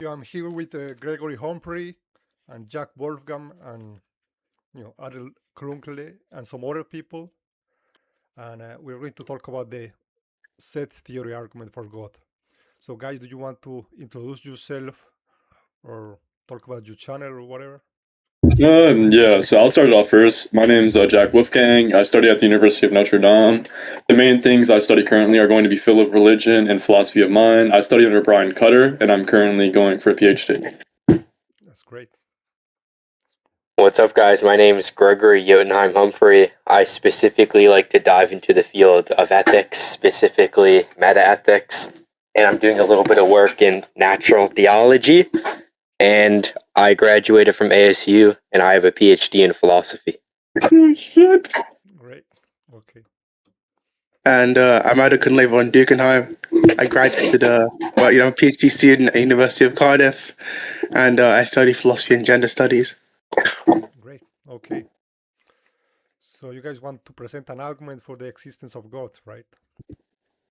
I'm here with Gregory Humphrey and Jack Wolfgang and Adel Klunkle and some other people, and we're going to talk about the set theory argument for God. So, guys, do you want to introduce yourself or talk about your channel or whatever? Yeah, so I'll start it off first. My name's Jack Wolfgang. I study at the University of Notre Dame. The main things I study currently are going to be field of religion and philosophy of mind. I study under Brian Cutter, and I'm currently going for a PhD. That's great. What's up, guys? My name is Gregory Jotunheim Humphrey. I specifically like to dive into the field of ethics, specifically meta-ethics, and I'm doing a little bit of work in natural theology, and I graduated from ASU, and I have a PhD in philosophy. Great. Okay. And I'm Adekunle von Dukenheim. I graduated, I'm a PhD student at the University of Cardiff, and I study philosophy and gender studies. Great. Okay. So you guys want to present an argument for the existence of God, right?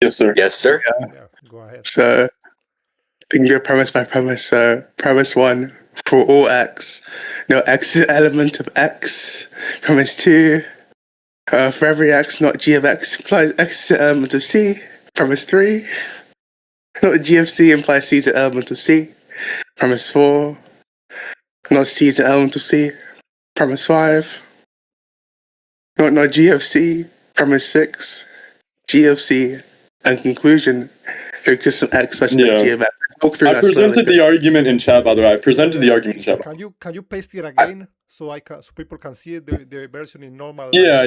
Yes, sir. Yes, sir. Yeah. Go ahead. So we can go premise by premise. So premise 1, for all x, x is an element of x. Premise 2, for every x, not g of x implies x is an element of c. Premise 3, not g of c implies c is an element of c. Premise 4, not c is an element of c. Premise 5, not g of c. Premise 6, g of c. And conclusion, there's just some x such that g of x. I presented the argument in chat, by the way. I presented the argument in chat. Can you paste it again so people can see it, the version in normal? Yeah.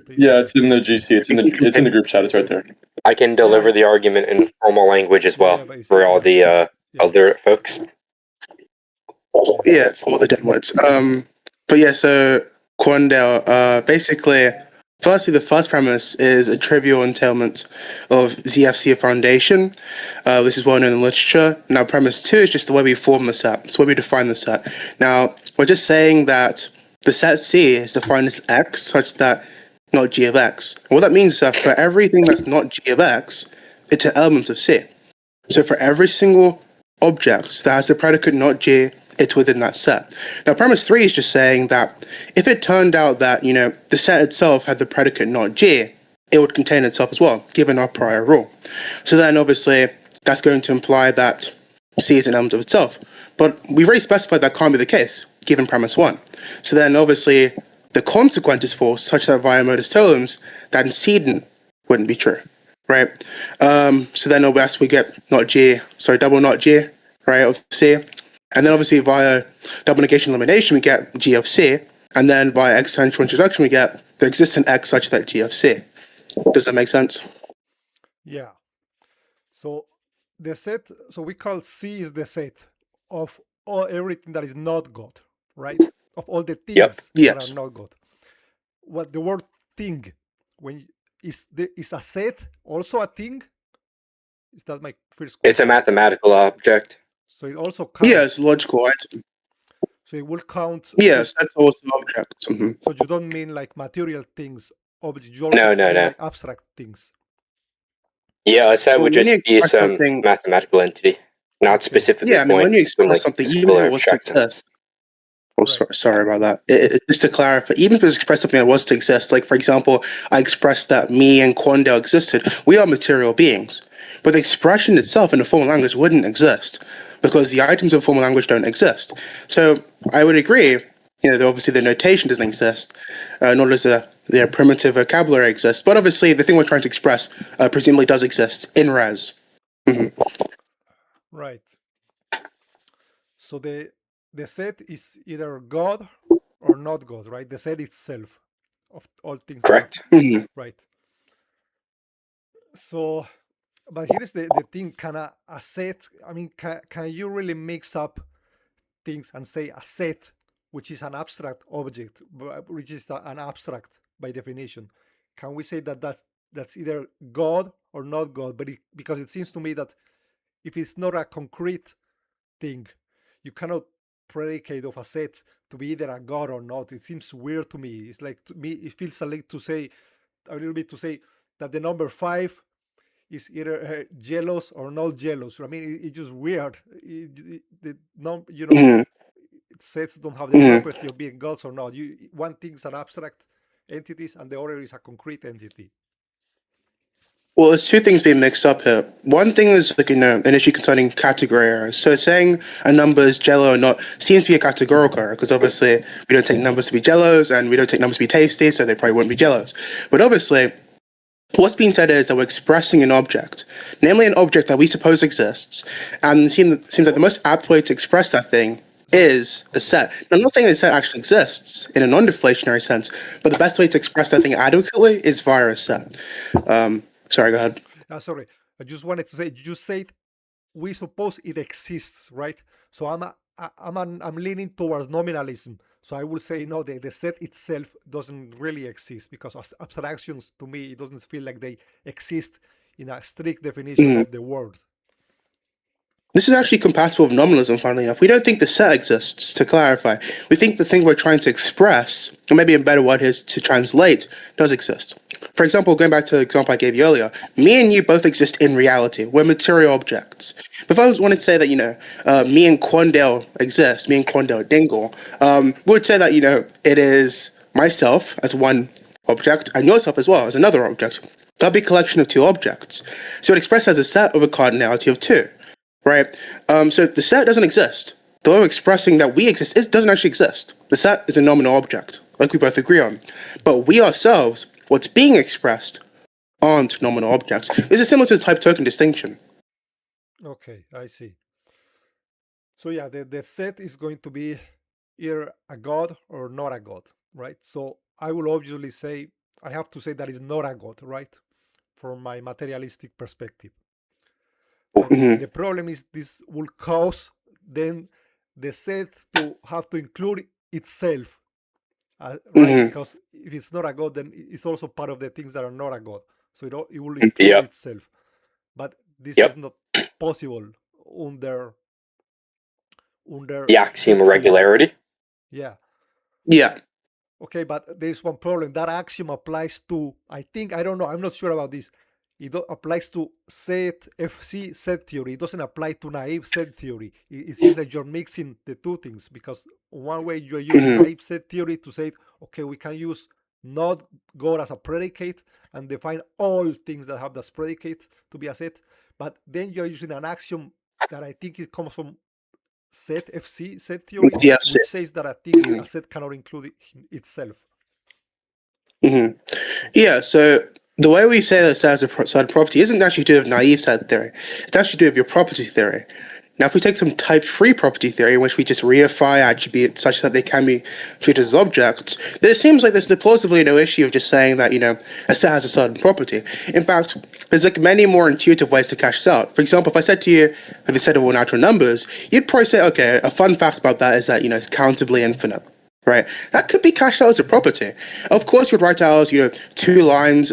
Please? Yeah, it's in the GC. It's in the group chat. It's right there. I can deliver the argument in formal language as well for all the other folks. Yeah, for all the downloads. But yeah, so Corndale, basically, firstly, the first premise is a trivial entailment of ZFC foundation. This is well known in literature. Now, premise 2 is just the way we form the set. It's the way we define the set. Now, we're just saying that the set C is defined as x such that not g of x. And what that means is that for everything that's not g of x, it's an element of C. So for every single object that has the predicate not g, it's within that set. Now, premise 3 is just saying that if it turned out that, the set itself had the predicate not g, it would contain itself as well, given our prior rule. So then, obviously, that's going to imply that C is an element of itself. But we've already specified that can't be the case, given premise 1. So then, obviously, the consequence is false, such that via modus tollens, that antecedent wouldn't be true, right? So then, obviously, we get double not g, right, of C. And then obviously via double negation elimination, we get g of c. And then via existential introduction, we get the existent x such that g of c. Does that make sense? Yeah. So the set, so we call C is the set of everything that is not God, right? Of all the things that are not God. What the word thing, is a set also a thing? Is that my first question? It's a mathematical object. So it also counts. Yeah, it's a logical item. So it will count. Yes, that's also object. Mm-hmm. So you don't mean like material things, objects. You also mean like abstract things. Yeah, a set would just be some mathematical entity, not specifically. Yeah, I mean, when you express something, even if it was to exist. Oh, sorry about that. Just to clarify, even if it was expressed something that was to exist, like for example, I expressed that me and Quandale existed, we are material beings. But the expression itself in the formal language wouldn't exist because the items of formal language don't exist. So I would agree, obviously the notation doesn't exist, nor does the primitive vocabulary exist. But obviously the thing we're trying to express presumably does exist in res. Mm-hmm. Right. So the set is either God or not God, right? The set itself of all things. Correct. Mm-hmm. Right. So, but here's the thing: can a set? I mean, can you really mix up things and say a set, which is an abstract object, which is an abstract by definition? Can we say that that's either God or not God? But because it seems to me that if it's not a concrete thing, you cannot predicate of a set to be either a God or not. It seems weird to me. It's like, to me, it feels a little bit to say that the number 5 is either jealous or not jealous. I mean, it's just weird. Mhm. Sets don't have the Mhm. property of being gods or not. One thing is an abstract entities, and the other is a concrete entity. Well, there's two things being mixed up here. One thing is like an issue concerning category errors. So saying a number is jello or not seems to be a categorical error because obviously we don't take numbers to be jellos and we don't take numbers to be tasty, so they probably won't be jellos. But obviously, what's being said is that we're expressing an object, namely an object that we suppose exists, and it seems like the most apt way to express that thing is a set. Now, I'm not saying the set actually exists in a non-deflationary sense, but the best way to express that thing adequately is via a set. Sorry, go ahead. Sorry, I just wanted to say, you just said we suppose it exists, right? So I'm leaning towards nominalism. So I will say no, the set itself doesn't really exist because abstractions to me it doesn't feel like they exist in a strict definition of the word. This is actually compatible with nominalism, funnily enough. We don't think the set exists, to clarify. We think the thing we're trying to express, or maybe a better word is to translate, does exist. For example, going back to the example I gave you earlier, me and you both exist in reality. We're material objects. But if I wanted to say that, me and Quandale exist, me and Quandale Dingle, we would say that, it is myself as one object and yourself as well as another object. That'd be a collection of two objects. So it expressed as a set of a cardinality of two. Right? So the set doesn't exist. The way we're expressing that we exist, it doesn't actually exist. The set is a nominal object, like we both agree on. But we ourselves, what's being expressed, aren't nominal objects. This is similar to the type token distinction. Okay, I see. So yeah, the set is going to be either a god or not a god, right? So I will obviously say, I have to say that it's not a god, right? From my materialistic perspective. But Mhm. the problem is this will cause then the set to have to include itself, right? Mhm. Because if it's not a god, then it's also part of the things that are not a god. So it will include Yeah. itself. But this is Yep. not possible under The axiom set of theory. regularity. Yeah. Yeah. Okay, but there's one problem. That axiom applies to, I don't know, I'm not sure about this. It applies to set FC set theory. It doesn't apply to naive set theory. It seems like you're mixing the two things because one way you're using Mhm. naive set theory to say, okay, we can use not God as a predicate and define all things that have this predicate to be a set. But then you're using an axiom that I think it comes from set FC set theory, Yes. which says that a thing, Mhm. a set cannot include itself. Mhm. Yeah, so the way we say that set has a set of property isn't actually to do with naive set theory. It's actually to do with your property theory. Now, if we take some type-free property theory in which we just reify attributes such that they can be treated as objects, then it seems like there's plausibly no issue of just saying that, a set has a certain property. In fact, there's like many more intuitive ways to cash this out. For example, if I said to you, have a set of all natural numbers, you'd probably say, okay, a fun fact about that is that, it's countably infinite. Right? That could be cashed out as a property. Of course, you'd write out, two lines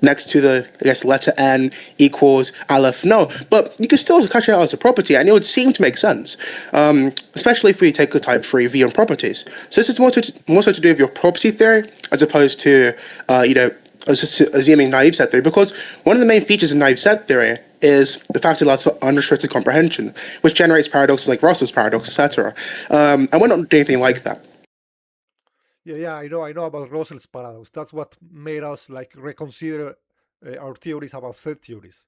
next to the, letter N equals Aleph. No, but you could still cash it out as a property, and it would seem to make sense, especially if we take the type 3 V on properties. So this is more so to do with your property theory as opposed to, assuming naive set theory, because one of the main features of naive set theory is the fact it allows for unrestricted comprehension, which generates paradoxes like Russell's paradox, etc. And we're not doing anything like that. Yeah, I know about Russell's paradox. That's what made us like reconsider our theories about set theories.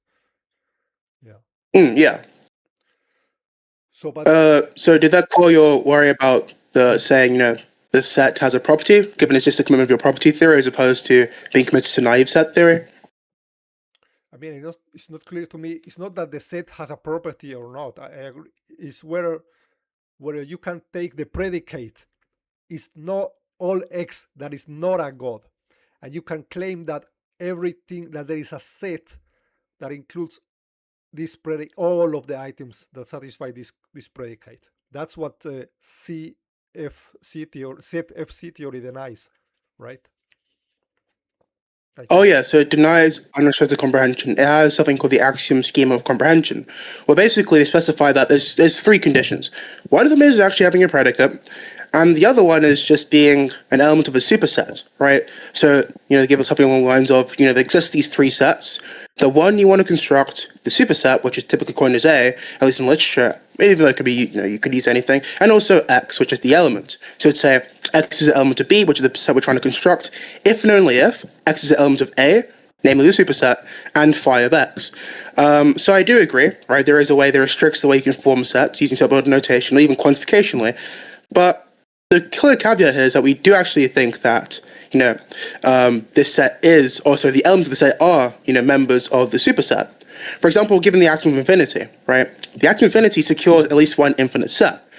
Yeah. Yeah. So, but So did that call your worry about the saying, the set has a property, given it's just a commitment of your property theory as opposed to being committed to naive set theory? I mean, it's not clear to me. It's not that the set has a property or not. I agree. It's whether you can take the predicate. It's not all X that is not a God, and you can claim that everything that there is a set that includes this all of the items that satisfy this predicate. That's what CFC theory, set FC theory denies, right? Oh yeah, so it denies unrestricted comprehension. It has something called the axiom schema of comprehension, where basically they specify that there's three conditions. One of them is actually having a predicate, And the other one is just being an element of a superset, right? So, give us something along the lines of, there exist these three sets. The one you want to construct, the superset, which is typically coined as A, at least in literature, even though it could be, you could use anything, and also X, which is the element. So it'd say X is an element of B, which is the set we're trying to construct, if and only if X is an element of A, namely the superset, and phi of X. So I do agree, right? There is a way that restricts the way you can form sets using subordinate notation or even quantificationally. But the clear caveat here is that we do actually think that, this set is, also the elements of the set are, members of the superset. For example, given the axiom of infinity, right? The axiom of infinity secures at least one infinite set.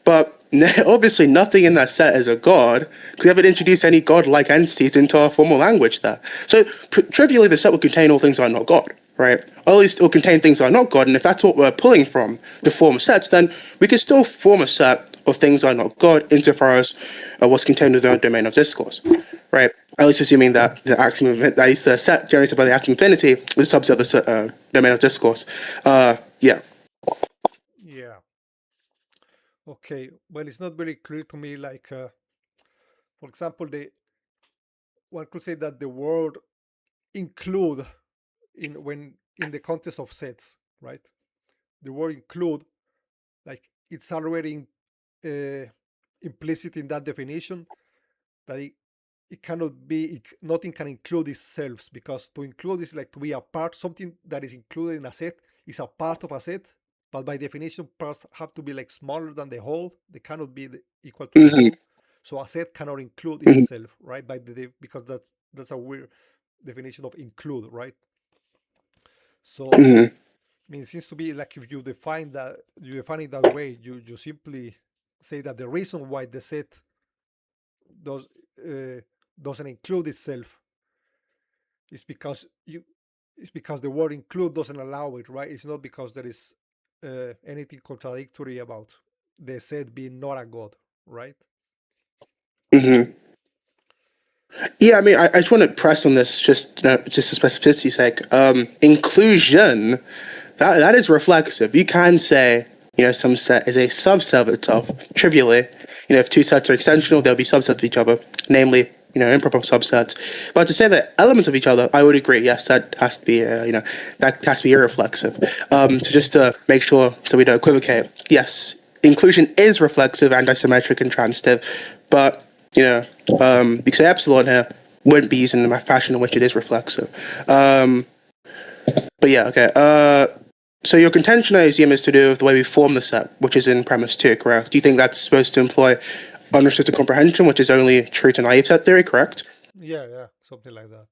But obviously nothing in that set is a god, because we haven't introduced any god-like entities into our formal language there. So trivially, the set will contain all things that are not god, right? Or at least it will contain things that are not god, and if that's what we're pulling from to form sets, then we can still form a set of things that are not god insofar as what's contained within our domain of discourse, right? At least assuming that the axiom of, at least the set generated by the axiom of infinity is a subset of the domain of discourse. Yeah. Yeah. Okay. Well, it's not very clear to me. Like, for example, one could say that the word include in the context of sets, right? The word include, like, it's already implicit in that definition that it cannot be, nothing can include itself, because to include is like to be a part, something that is included in a set is a part of a set, but by definition parts have to be like smaller than the whole. They cannot be equal to the whole. So a set cannot include itself, right? Because that's a weird definition of include, right? So I mean, it seems to be like if you define it that way, you simply say that the reason why the set doesn't include itself is because the word include doesn't allow it, right? It's not because there is anything contradictory about the set being not a god, right? Yeah, I mean, I just want to press on this just for specificity's sake. Inclusion, that is reflexive. You can say, some set is a subset of itself. Trivially, if two sets are extensional, they'll be subsets of each other, namely, improper subsets. But to say that elements of each other, I would agree. Yes, that has to be, that has to be irreflexive. So just to make sure so we don't equivocate, yes, inclusion is reflexive and isometric and transitive, but because epsilon here wouldn't be used in the fashion in which it is reflexive. But yeah, okay. So your contention, I assume, is to do with the way we form the set, which is in premise 2, correct? Do you think that's supposed to employ unrestricted comprehension, which is only true to naive set theory, correct? Yeah, something like that.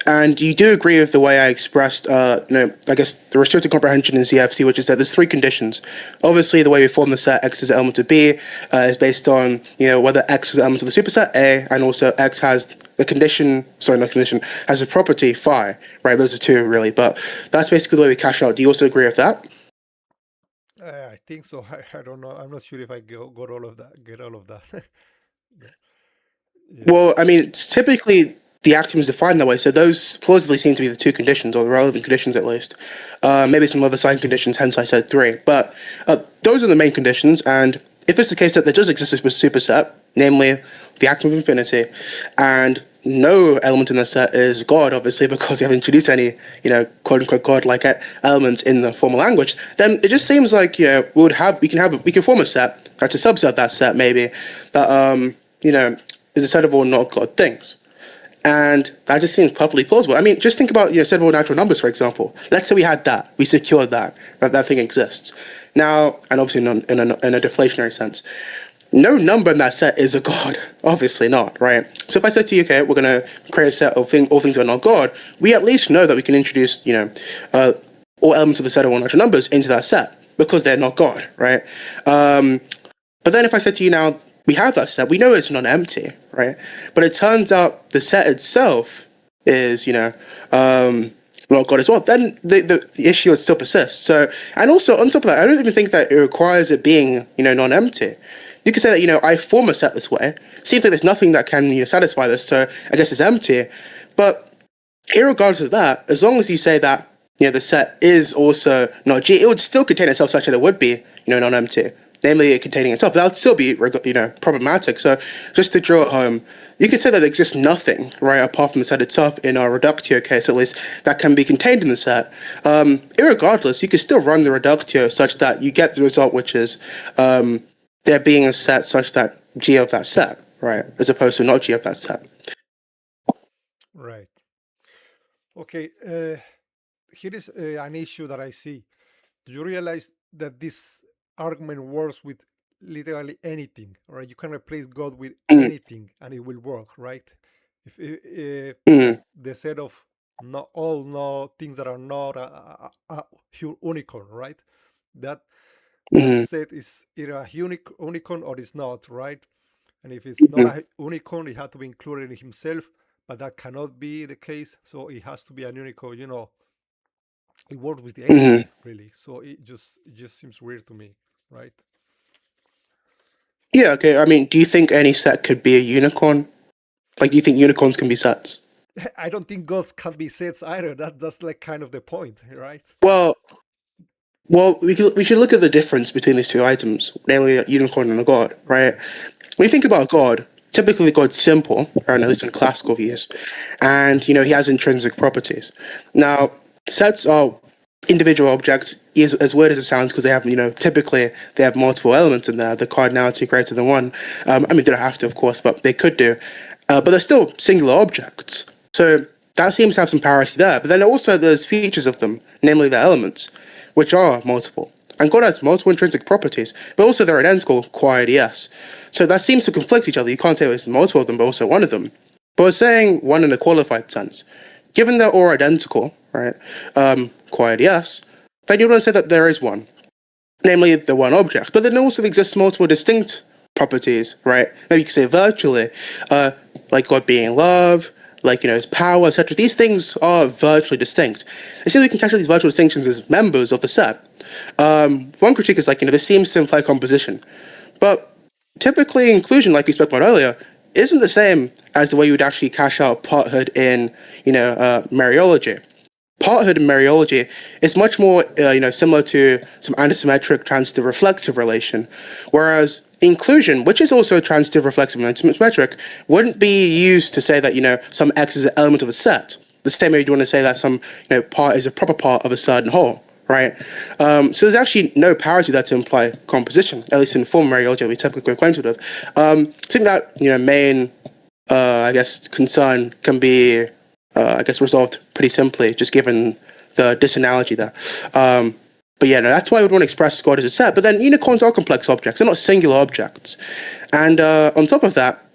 And you do agree with the way I expressed, I guess the restricted comprehension in ZFC, which is that there's three conditions. Obviously, the way we form the set X is an element of B is based on, whether X is an element of the superset A, and also X has has a property phi, right? Those are two really, but that's basically the way we cash out. Do you also agree with that? I think so. I don't know. I'm not sure if I get all of that. Yeah. Well, I mean, it's typically the axiom is defined that way, so those plausibly seem to be the two conditions, or the relevant conditions at least. Maybe some other sign conditions, hence I said three. But those are the main conditions, and if it's the case that there does exist a superset, namely the axiom of infinity, and no element in the set is God, obviously, because we haven't introduced any, quote-unquote God-like elements in the formal language, then it just seems like, we can form a set that's a subset of that set, maybe, that, is a set of all not God things. And that just seems perfectly plausible. I mean, just think about, set of all natural numbers, for example. Let's say we had that. We secured that thing exists. Now, and obviously in a deflationary sense, no number in that set is a god. Obviously not, right? So if I said to you, okay, we're going to create a set of all things that are not God, we at least know that we can introduce, all elements of the set of all natural numbers into that set because they're not God, right? But then if I said to you now, we have that set, we know it's non-empty, right? But it turns out the set itself is, not God as well. Then the issue would still persist. So, and also on top of that, I don't even think that it requires it being, non-empty. You could say that, I form a set this way. Seems like there's nothing that can, satisfy this, so I guess it's empty. But irregardless of that, as long as you say that, the set is also not G, it would still contain itself such that it would be, non-empty. namely it containing itself. That would still be, problematic. So just to draw it home, you could say that there exists nothing, right, apart from the set itself in our reductio case, at least, that can be contained in the set. Irregardless, you could still run the reductio such that you get the result, which is there being a set such that G of that set, right, as opposed to not G of that set. Right. Okay. Here is an issue that I see. Do you realize that this argument works with literally anything, right? You can replace God with anything and it will work, right? If the set of not all no things that are not a pure unicorn, right? That set is either a unicorn or it's not, right? And if it's not a unicorn, it has to be included in himself, but that cannot be the case. So it has to be a unicorn, it works with anything really. So it just seems weird to me, right? Yeah, okay. I mean, do you think any set could be a unicorn? Like, do you think unicorns can be sets? I don't think gods can be sets either. That's like kind of the point, right? Well, we should look at the difference between these two items, namely a unicorn and a god, right? When you think about God, typically God's simple, or at least in classical views, and he has intrinsic properties. Now, sets are individual objects, as weird as it sounds, because they have, typically they have multiple elements in there, the cardinality greater than one. I mean, they don't have to, of course, but they could do. But they're still singular objects. So that seems to have some parity there. But then also there's features of them, namely the elements, which are multiple. And God has multiple intrinsic properties, but also they're identical, qua IDS. So that seems to conflict each other. You can't say it's multiple of them, but also one of them. But we're saying one in a qualified sense. Given they're all identical, right, qua IDS, then you want to say that there is one, namely the one object. But then also exists multiple distinct properties, right? Maybe you could say virtually, like God being love, like, his power, etc. These things are virtually distinct. It seems we can capture these virtual distinctions as members of the set. One critique is like, this seems to imply composition. But typically inclusion, like we spoke about earlier, isn't the same as the way you would actually cash out parthood in, Mariology. Parthood in Mariology is much more, similar to some antisymmetric transitive reflexive relation, whereas inclusion, which is also transitive reflexive and antisymmetric, wouldn't be used to say that, some X is an element of a set. The same way you'd want to say that some, part is a proper part of a certain whole, right? So there's actually no parity there to imply composition, at least in formal Mariology we typically acquainted with. I think that, main, concern can be resolved pretty simply, just given the disanalogy there. But yeah, no, that's why I would want to express God as a set. But then unicorns are complex objects; they're not singular objects. And on top of that,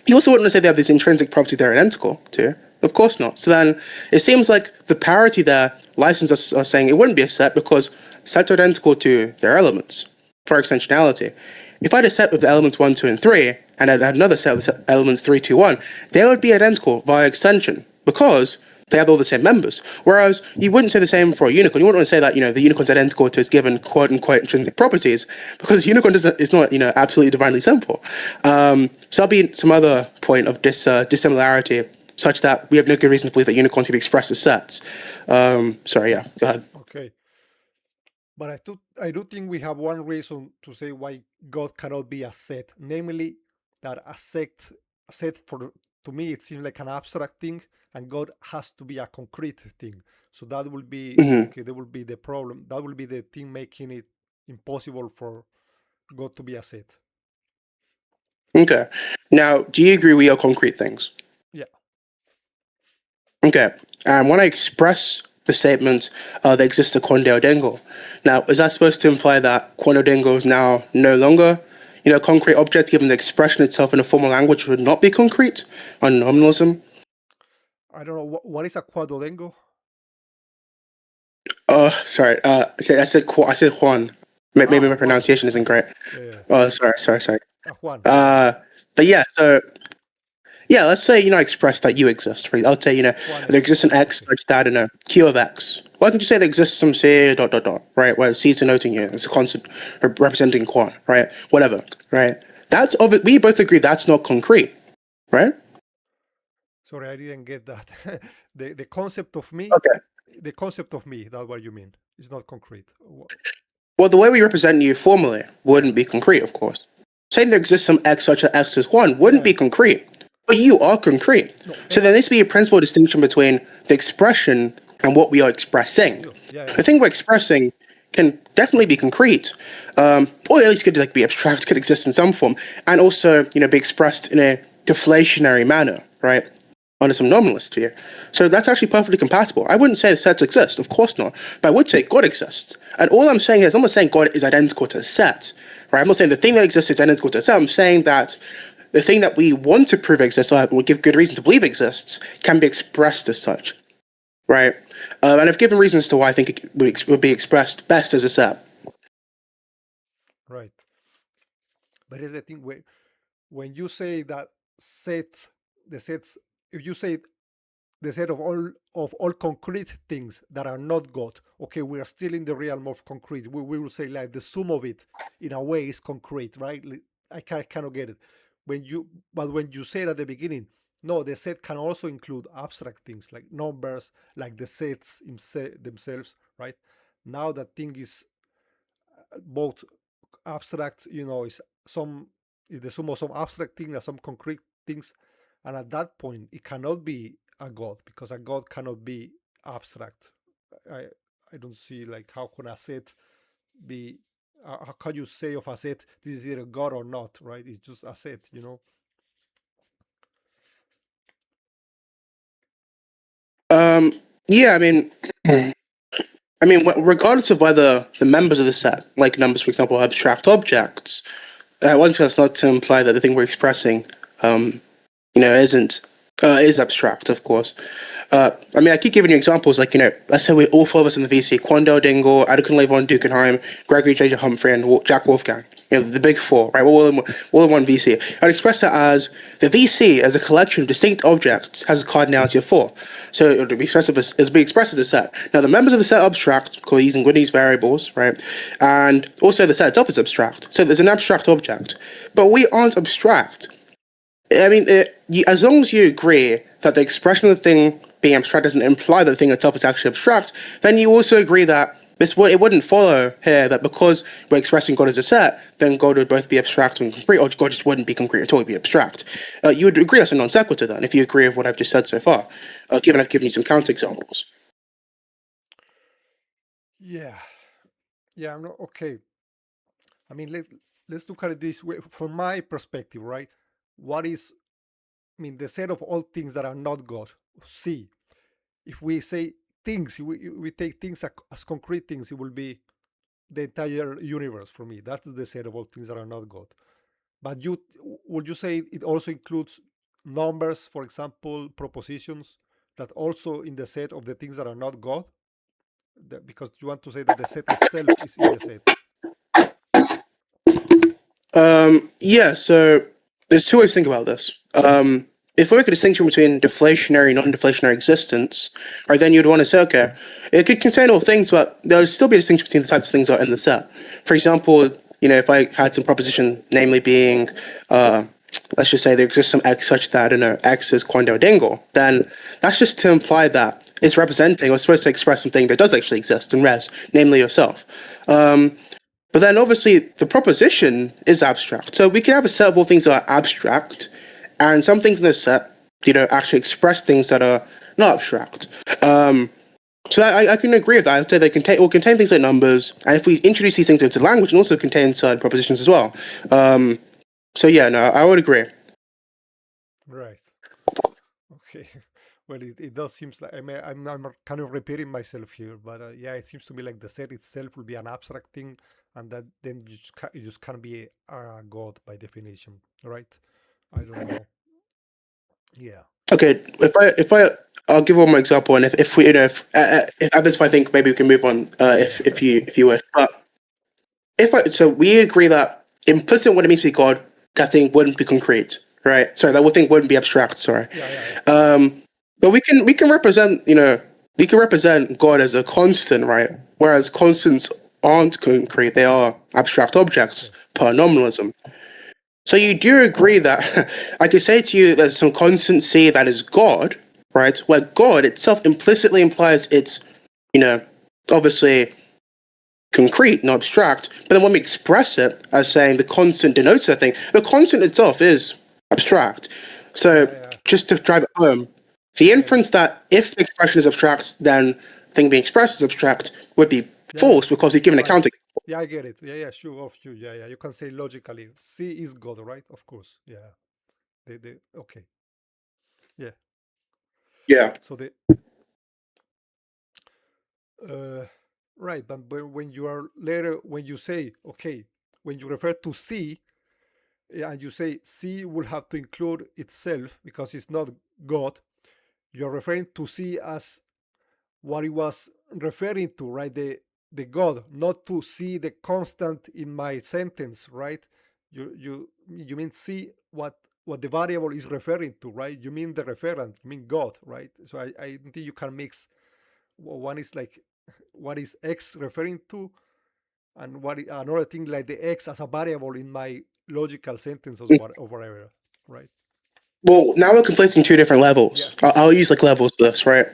you also wouldn't say they have this intrinsic property they're identical to. Of course not. So then it seems like the parity there, licensors are saying it wouldn't be a set because sets are identical to their elements for extensionality. If I had a set with the elements 1, 2, and 3, and I had another set with elements 3, 2, 1, they would be identical via extension because they have all the same members. Whereas you wouldn't say the same for a unicorn. You wouldn't want to say that, the unicorn's identical to its given quote-unquote intrinsic properties because the unicorn is not, absolutely divinely simple. So that'll be some other point of dissimilarity such that we have no good reason to believe that unicorns can be expressed as sets. Sorry, yeah, go ahead. Okay. But I do think we have one reason to say why God cannot be a set, namely that a set for to me it seems like an abstract thing, and God has to be a concrete thing. So that will be okay. That will be the problem. That will be the thing making it impossible for God to be a set. Okay. Now, do you agree we are concrete things? Yeah. Okay. When I express the statement, there exists a quando dingle. Now, is that supposed to imply that quando dingle is now no longer, a concrete object, given the expression itself in a formal language would not be concrete on nominalism? I don't know what is a quadodengo. Sorry. I said Juan. Maybe my pronunciation isn't great. Yeah. Oh, sorry. Juan. But yeah, so yeah, let's say I express that you exist. Right? I'll say there exists an X such that in a Q of X. Why can't you say there exists some C ... right? Where C is denoting you. It's a constant representing Quan, right? Whatever, right? That's we both agree that's not concrete, right? Sorry, I didn't get that. the concept of me. Okay. The concept of me. That's what you mean. It's not concrete. Well, the way we represent you formally wouldn't be concrete, of course. Saying there exists some x such as x is 1 wouldn't be concrete, but you are concrete. No, So there needs to be a principal distinction between the expression and what we are expressing. yeah. The thing we're expressing can definitely be concrete, or at least could be abstract, could exist in some form, and also be expressed in a deflationary manner, right? Under some nominalist here. So that's actually perfectly compatible. I wouldn't say sets exist, of course not, but I would say God exists. And all I'm saying is, I'm not saying God is identical to a set, right? I'm not saying the thing that exists is identical to a set. I'm saying that the thing that we want to prove exists, or would give good reason to believe exists, can be expressed as such, right? And I've given reasons to why I think it would be expressed best as a set. Right. But here's the thing: when you say that the sets, if you say the set of all concrete things that are not God, okay, we are still in the realm of concrete. We will say like the sum of it, in a way, is concrete, right? I cannot get it. But when you say it at the beginning, no, the set can also include abstract things like numbers, like the sets themselves, right? Now that thing is both abstract, is the sum of some abstract thing and some concrete things, and at that point it cannot be a god, because a god cannot be abstract. I don't see like how can a set be, how can you say of a set this is either god or not, right? It's just a set. Yeah, regardless of whether the members of the set, like numbers, for example, are abstract objects, once again, that's not to imply that the thing we're expressing, is abstract, of course. I keep giving you examples, like, let's say we're all four of us in the VC: Quandale Dingle, Adekunle von Dukenheim, Gregory J.J. Humphrey, and Jack Wolfgang. The big four, right? All in one VC. I'd express that as the VC as a collection of distinct objects has a cardinality of 4. So it would be expressed as a set. Now, the members of the set are abstract, because using Gwynne's variables, right? And also the set itself is abstract. So there's an abstract object. But we aren't abstract. As long as you agree that the expression of the thing being abstract doesn't imply that the thing itself is actually abstract, then you also agree that it wouldn't follow here that because we're expressing God as a set, then God would both be abstract and concrete, or God just wouldn't be concrete at all, it'd be abstract. You would agree as a non sequitur then, if you agree with what I've just said so far, given I've given you some counterexamples. Yeah, I'm not okay. Let's look at it this way from my perspective, right? What is, the set of all things that are not God, C. If we say things, we take things as concrete things, it will be the entire universe for me. That's the set of all things that are not God. But would you say it also includes numbers, for example, propositions, that also in the set of the things that are not God? Because you want to say that the set itself is in the set. Yeah, so there's two ways to think about this. If we make a distinction between deflationary and non-deflationary existence, right, then you'd want to say, okay, it could contain all things, but there would still be a distinction between the types of things that are in the set. For example, if I had some proposition, namely being, let's just say there exists some x such that, x is Quandale Dingle, then that's just to imply that it's representing, or supposed to express something that does actually exist in res, namely yourself. But then obviously the proposition is abstract. So we can have a set of all things that are abstract, and some things in this set, actually express things that are not abstract. So I can agree with that. I would say they contain things like numbers, and if we introduce these things into language, it also contains propositions as well. So yeah, no, I would agree. Right. Okay. Well, it does seem like, I'm kind of repeating myself here, but yeah, it seems to me like the set itself will be an abstract thing, and that then you just can't be a god by definition, right? I don't know. Yeah. Okay, I'll give one more example, and if we, if at this point I think maybe we can move on, if you wish. But so we agree that implicit what it means to be God, that thing wouldn't be concrete, right? Sorry, that thing wouldn't be abstract. Sorry. Yeah. But we can represent, God as a constant, right? Whereas constants aren't concrete; they are abstract objects per nominalism. So you do agree that I could say to you there's some constant C that is God, right? Where God itself implicitly implies it's, obviously concrete, not abstract. But then when we express it as saying the constant denotes that thing, the constant itself is abstract. So just to drive it home, the inference that if the expression is abstract, then the thing being expressed is abstract would be false because we've given accounting. Yeah, I get it. Yeah, sure. Yeah. You can say logically, C is God, right? Of course. Yeah. Okay. Yeah. Yeah. So right, but when you are later, when you say, okay, when you refer to C, and you say C will have to include itself because it's not God, you're referring to C as what it was referring to, right? The God, not to see the constant in my sentence, right? You mean see what the variable is referring to, right? You mean the referent, you mean God, right? So I think you can mix. One is like what is X referring to, and another thing like the X as a variable in my logical sentence or whatever, right? Well, now we're conflating two different levels. Yeah. I'll use like levels for this, right?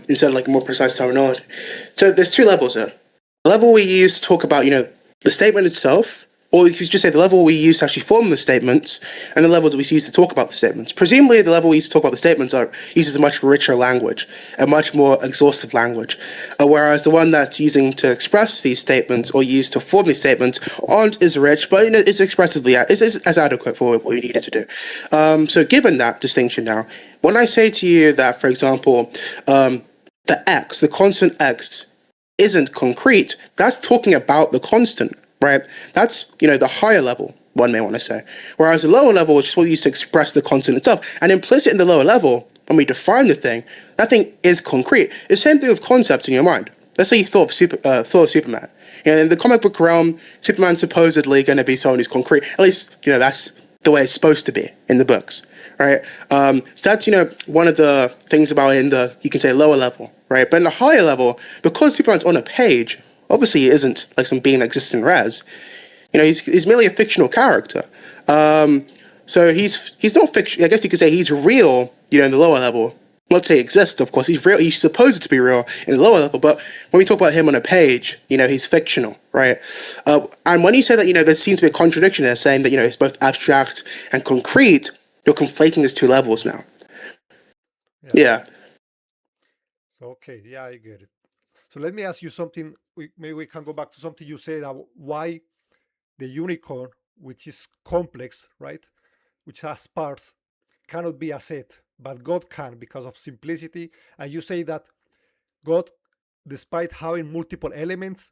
Instead of like more precise terminology. So there's two levels here. The level we use to talk about, the statement itself, or you could just say the level we use to actually form the statements, and the level that we use to talk about the statements. Presumably, the level we use to talk about the statements uses a much richer language, a much more exhaustive language, whereas the one that's using to express these statements or used to form these statements aren't as rich, but it's expressively it's as adequate for what you need it to do. So, given that distinction, now, when I say to you that, for example, the constant x isn't concrete, that's talking about the constant, right? That's, the higher level, one may want to say. Whereas the lower level is just what we use to express the constant itself. And implicit in the lower level, when we define the thing, that thing is concrete. It's the same thing with concepts in your mind. Let's say you thought of Superman. In the comic book realm, Superman's supposedly going to be someone who's concrete. At least, that's the way it's supposed to be in the books, right? So that's, one of the things about it in the, you can say, lower level, right? But in the higher level, because Superman's on a page, obviously he isn't like some being that exists in res. He's merely a fictional character. So he's not fiction. I guess you could say he's real, in the lower level. Let's say exists, of course. He's real. He's supposed to be real in the lower level. But when we talk about him on a page, he's fictional, right? And when you say that, there seems to be a contradiction there, saying that, it's both abstract and concrete, you're conflating these two levels now. Yeah. So, okay, yeah, I get it. So let me ask you something. Maybe we can go back to something you said about why the unicorn, which is complex, right, which has parts, cannot be a set, but God can because of simplicity. And you say that God, despite having multiple elements,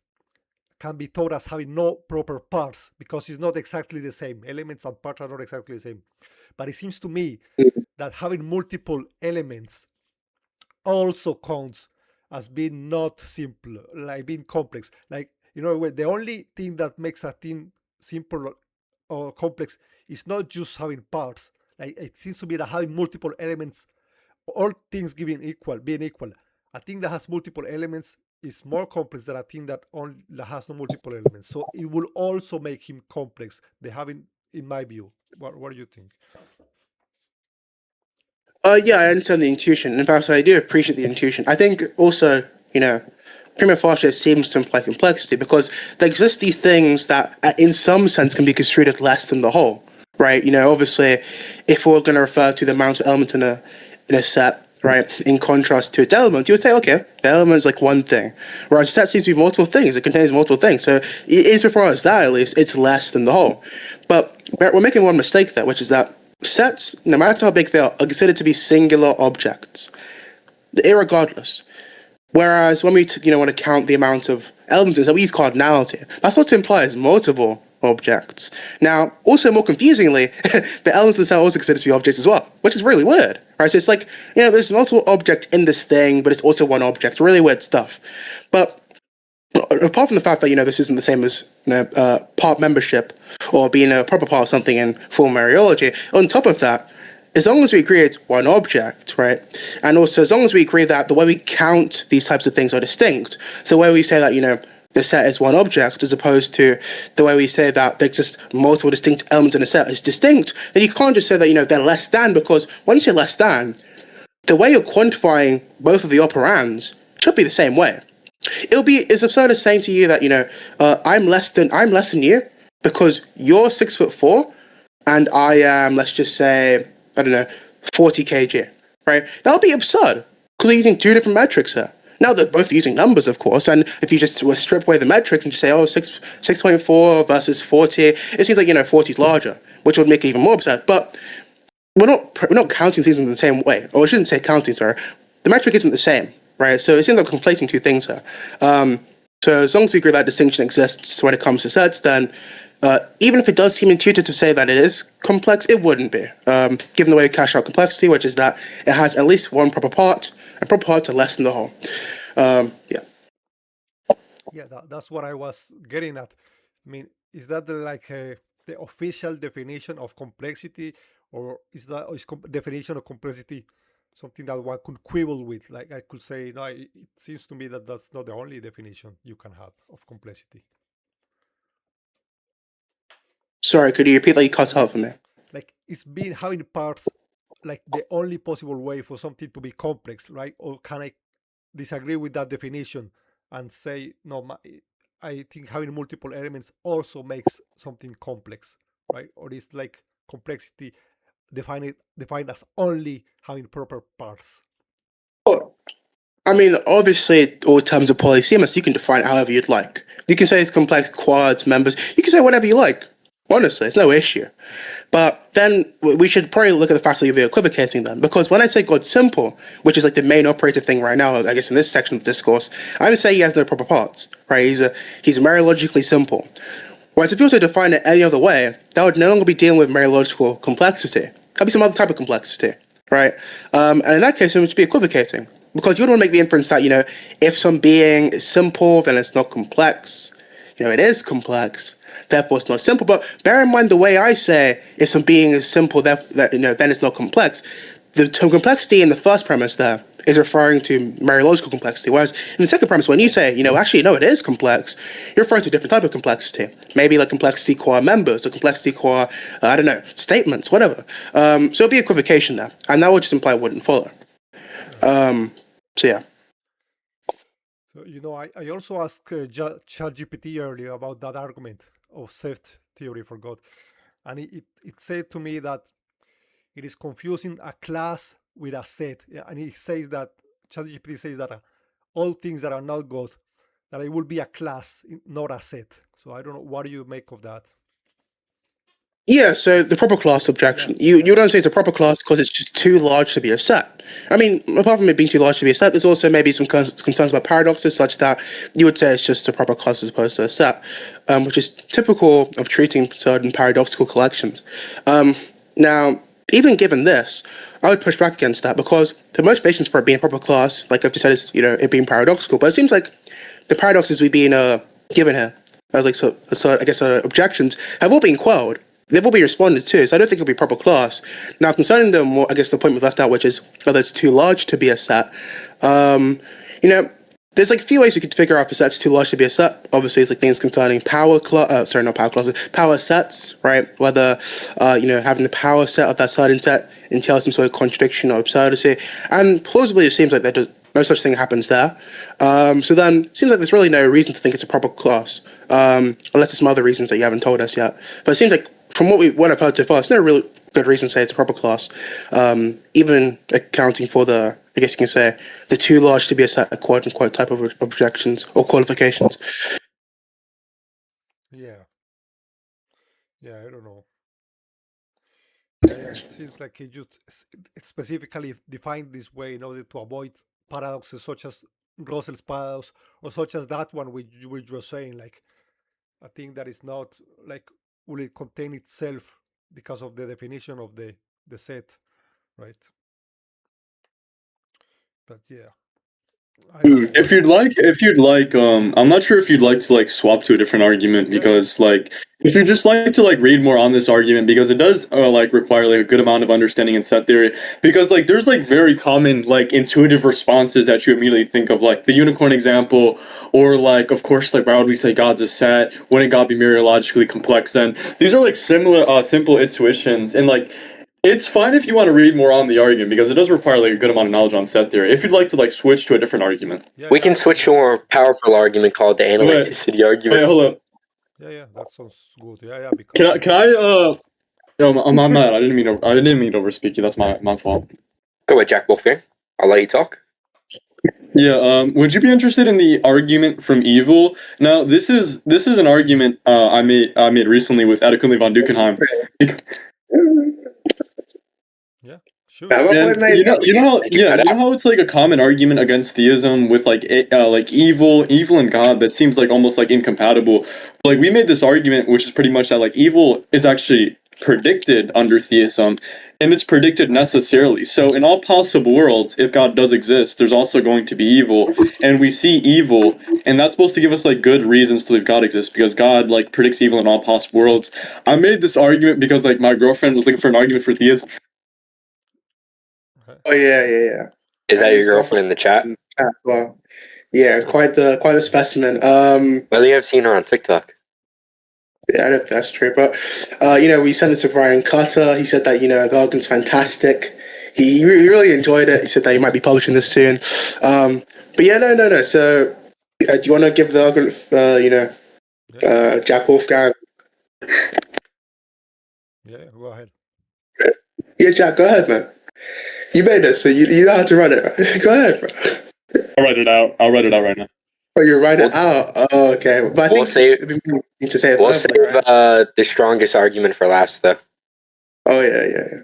can be taught as having no proper parts because it's not exactly the same. Elements and parts are not exactly the same. But it seems to me that having multiple elements also counts as being not simple, like being complex. Like, the only thing that makes a thing simple or complex is not just having parts. Like, it seems to me that having multiple elements, all things being equal, a thing that has multiple elements is more complex than a thing that has no multiple elements. So it will also make him complex. In my view. What do you think? Yeah, I understand the intuition. In fact, I do appreciate the intuition. I think also, prima facie seems to imply complexity because there exist these things that, in some sense, can be construed as less than the whole, right? Obviously, if we're going to refer to the amount of elements in a set, right, in contrast to its elements, you would say, okay, the element is like one thing, whereas a set seems to be multiple things. It contains multiple things. So, insofar as that, at least, it's less than the whole. But we're making one mistake there, which is that sets, no matter how big they are considered to be singular objects, irregardless. Whereas when we want to count the amount of elements, that we use cardinality. That's not to imply as multiple objects. Now, also more confusingly, the elements themselves are also considered to be objects as well, which is really weird, right? So it's like, there's multiple objects in this thing, but it's also one object. Really weird stuff. But apart from the fact that, this isn't the same as part membership or being a proper part of something in full Mariology, on top of that, as long as we agree it's one object, right? And also as long as we agree that the way we count these types of things are distinct, so the way we say that, the set is one object as opposed to the way we say that there exist multiple distinct elements in a set is distinct, then you can't just say that, they're less than, because when you say less than, the way you're quantifying both of the operands should be the same way. it's absurd as saying to you that I'm less than you because you're 6'4" and I am, let's just say, I don't know, 40 kg, right? That would be absurd because we're using two different metrics here. Now they're both using numbers, of course, and if you just strip away the metrics and just say, 6.4 versus 40, it seems like 40 is larger, which would make it even more absurd. But we're not counting things in the same way, or I shouldn't say counting, sorry. The metric isn't the same, right? So it seems like conflating two things here. So as long as we agree that distinction exists when it comes to sets, then even if it does seem intuitive to say that it is complex, it wouldn't be, given the way we cash out complexity, which is that it has at least one proper part, and proper parts are less than the whole. Yeah. Yeah, that's what I was getting at. I mean, is that the official definition of complexity, or definition of complexity something that one could quibble with? Like I could say, no, it seems to me that that's not the only definition you can have of complexity. Sorry, could you repeat that? You cut out for me. Like it's been having parts like the only possible way for something to be complex, right? Or can I disagree with that definition and say no? I think having multiple elements also makes something complex, right? Or is like complexity defined as only having proper parts? Well, I mean, obviously, all terms of polysemous, you can define it however you'd like. You can say it's complex quads, members. You can say whatever you like. Honestly, it's no issue. But then we should probably look at the fact that you're equivocating then. Because when I say God's simple, which is like the main operative thing right now, I guess in this section of the discourse, I'm saying he has no proper parts, right? He's mereologically simple. Whereas if you were to define it any other way, that would no longer be dealing with mereological complexity. That'd be some other type of complexity, right? And in that case, it would be equivocating. Because you would want to make the inference that, if some being is simple, then it's not complex. It is complex. Therefore, it's not simple. But bear in mind the way I say, if some being is simple, then it's not complex. The term complexity in the first premise there is referring to mereological complexity. Whereas in the second premise, when you say, actually, no, it is complex, you're referring to a different type of complexity. Maybe like complexity qua members, or complexity qua, statements, whatever. So it'll be equivocation there. And that would just imply it wouldn't follow. So yeah. So, I also asked ChatGPT earlier about that argument of set theory for God. And it said to me that it is confusing a class with a set. Yeah, and it says that, ChatGPT says that all things that are not God, that it will be a class, not a set. So I don't know, what do you make of that? Yeah, so the proper class objection. You don't say it's a proper class because it's just too large to be a set. I mean, apart from it being too large to be a set, there's also maybe some concerns about paradoxes such that you would say it's just a proper class as opposed to a set, which is typical of treating certain paradoxical collections. Now, even given this, I would push back against that because the motivations for it being a proper class, like I've just said, is it being paradoxical. But it seems like the paradoxes we've been given here, as I guess objections, have all been quelled. They will be responded to, so I don't think it'll be proper class. Now, concerning I guess the point we left out, which is whether it's too large to be a set, there's like a few ways we could figure out if a set's too large to be a set. Obviously, it's like things concerning power sets, right? Whether, having the power set of that certain set entails some sort of contradiction or absurdity. And plausibly, it seems like no such thing happens there. So then, it seems like there's really no reason to think it's a proper class, unless there's some other reasons that you haven't told us yet. But it seems like, from what I've heard so far, there's no real good reason to say it's a proper class, even accounting for I guess you can say, the too large to be a set, quote unquote, type of objections or qualifications. Yeah, I don't know. It seems like it just specifically defined this way in order to avoid paradoxes such as Russell's paradox, or such as that one which you were saying, like a thing that is not like, will it contain itself because of the definition of the set, right? But yeah, I don't know. If you'd like, I'm not sure if you'd like to like swap to a different argument because like if you just like to like read more on this argument because it does like require like a good amount of understanding in set theory because like there's like very common like intuitive responses that you immediately think of, like the unicorn example, or like of course like why would we say God's a set? Wouldn't God be mereologically complex then? These are like similar simple intuitions, and like It's fine if you want to read more on the argument because it does require like a good amount of knowledge on set theory. If you'd like to like switch to a different argument, Yeah, We yeah, can switch to a more powerful argument called the analyticity wait, argument. hold up. yeah, that sounds good. Yeah, Can because I No, I'm mad. I didn't mean to overspeak you. That's my fault. Go ahead, Jack Wolfgang. I'll let you talk. Yeah. Would you be interested in the argument from evil? Now, this is an argument I made recently with Adekunle von Dukenheim. yeah, sure. Yeah, And you know how it's like a common argument against theism with like evil and God that seems like almost like incompatible. Like we made this argument, which is pretty much that like evil is actually predicted under theism, and it's predicted necessarily. So in all possible worlds, if God does exist, there's also going to be evil, and we see evil, and that's supposed to give us like good reasons to believe God exists because God like predicts evil in all possible worlds. I made this argument because like my girlfriend was looking for an argument for theism. Oh yeah. Is that your girlfriend in the chat? Well, yeah, quite the specimen. Well, you have seen her on TikTok. Yeah, I don't think that's true, but we sent it to Brian Cutter. He said that the argument's fantastic. He really enjoyed it. He said that he might be publishing this soon. But yeah, no. So, do you want to give the argument, Jack Wolfgang? Yeah, go ahead. Yeah, Jack, go ahead, man. You made it, so you know how to run it. Go ahead, bro. I'll write it out right now. Oh, you're writing it out. Oh, okay. But I We'll think save- need to say it. We'll save the strongest argument for last, though. Oh yeah.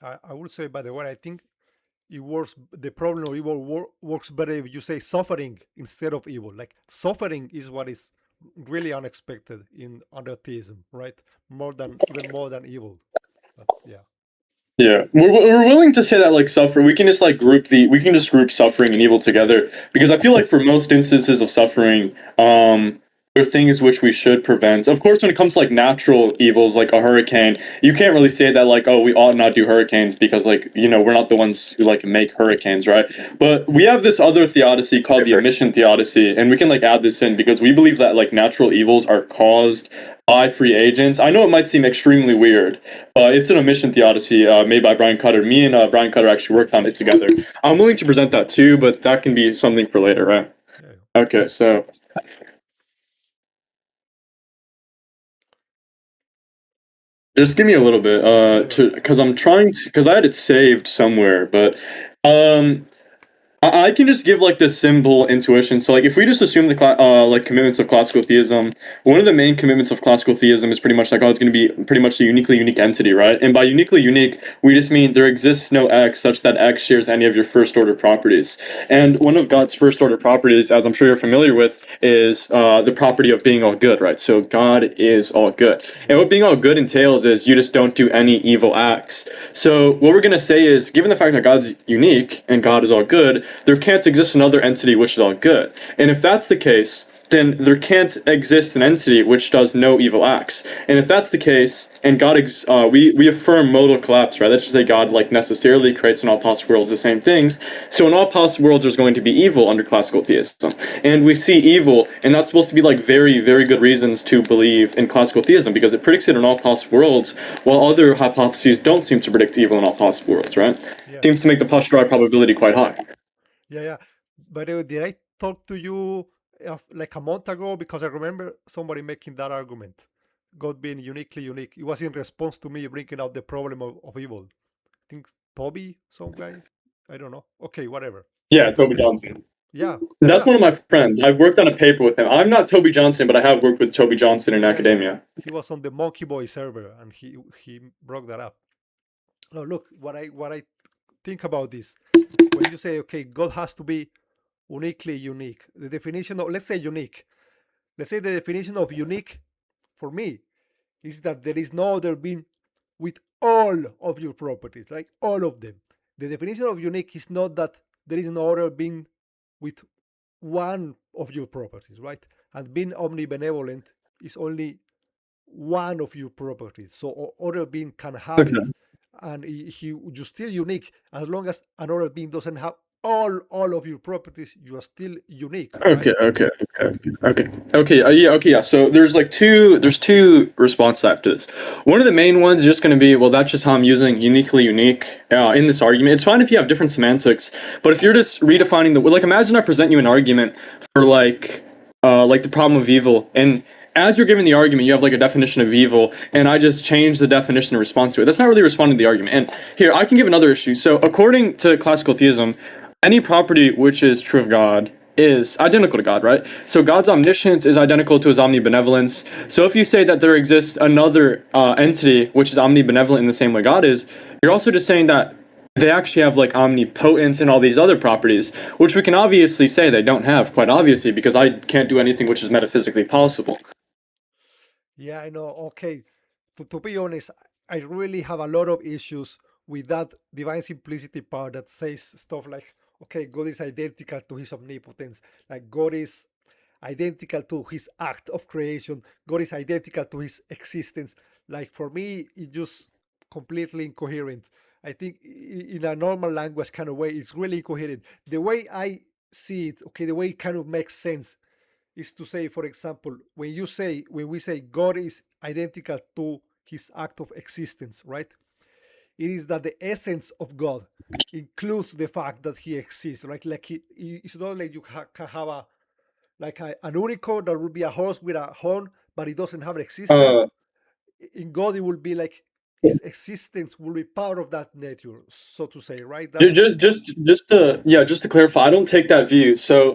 I would say, by the way, I think it works. The problem of evil works better if you say suffering instead of evil. Like suffering is what is really unexpected in under theism, right? Even more than evil. But, yeah. Yeah, we're willing to say that like suffering, we can just group suffering and evil together because I feel like for most instances of suffering, there are things which we should prevent. Of course, when it comes to like natural evils like a hurricane, you can't really say that like, oh, we ought not do hurricanes because like we're not the ones who like make hurricanes, right? But we have this other theodicy called the emission theodicy, and we can like add this in because we believe that like natural evils are caused by free agents. I know it might seem extremely weird. It's an emission theodicy made by Brian Cutter. Me and Brian Cutter actually worked on it together. I'm willing to present that too, but that can be something for later, right? Yeah. Okay, so just give me a little bit, because I had it saved somewhere, but I can just give like this simple intuition. So like if we just assume the like commitments of classical theism, one of the main commitments of classical theism is pretty much like, oh, it's going to be pretty much a uniquely unique entity, right? And by uniquely unique, we just mean there exists no X such that X shares any of your first order properties. And one of God's first order properties, as I'm sure you're familiar with, is the property of being all good, right? So God is all good. And what being all good entails is you just don't do any evil acts. So what we're going to say is, given the fact that God's unique and God is all good, there can't exist another entity which is all good. And if that's the case, then there can't exist an entity which does no evil acts. And if that's the case, and God, we affirm modal collapse, right? That's just that God like necessarily creates in all possible worlds the same things. So in all possible worlds, there's going to be evil under classical theism, and we see evil, and that's supposed to be like very, very good reasons to believe in classical theism because it predicts it in all possible worlds, while other hypotheses don't seem to predict evil in all possible worlds, right? Yeah. Seems to make the posteriori probability quite high. Yeah. But did I talk to you like a month ago? Because I remember somebody making that argument, God being uniquely unique. It was in response to me bringing out the problem of evil. I think Toby, some guy. I don't know. Okay, whatever. Yeah, Toby Johnson. Yeah. That's one of my friends. I've worked on a paper with him. I'm not Toby Johnson, but I have worked with Toby Johnson in academia. He was on the Monkey Boy server, and he broke that up. Now, look, what I think about this, when you say, okay, God has to be uniquely unique. The definition of, let's say unique. Let's say the definition of unique for me is that there is no other being with all of your properties, like all of them. The definition of unique is not that there is no other being with one of your properties, right? And being omnibenevolent is only one of your properties. So other being can have it, and you're still unique as long as another being doesn't have all of your properties, you are still unique, right? Yeah. So there's two responses after this. One of the main ones is just going to be, well, that's just how I'm using uniquely unique in this argument. It's fine if you have different semantics, but if you're just redefining like, imagine I present you an argument for like the problem of evil, and as you're giving the argument, you have like a definition of evil, and I just change the definition in response to it. That's not really responding to the argument. And here, I can give another issue. So according to classical theism, any property which is true of God is identical to God, right? So God's omniscience is identical to his omnibenevolence. So if you say that there exists another entity which is omnibenevolent in the same way God is, you're also just saying that they actually have like omnipotence and all these other properties, which we can obviously say they don't have, quite obviously, because I can't do anything which is metaphysically possible. Yeah, I know. Okay. To be honest, I really have a lot of issues with that divine simplicity part that says stuff like, okay, God is identical to his omnipotence. Like, God is identical to his act of creation. God is identical to his existence. Like, for me, it's just completely incoherent. I think in a normal language kind of way, it's really incoherent. The way I see it, okay, the way it kind of makes sense is to say, for example, when we say God is identical to his act of existence, right? It is that the essence of God includes the fact that he exists, right? Like it's not like you can have an unicorn that would be a horse with a horn, but it doesn't have existence. In God, it will be like his existence will be part of that nature, so to say, right? That's Just to clarify, I don't take that view. So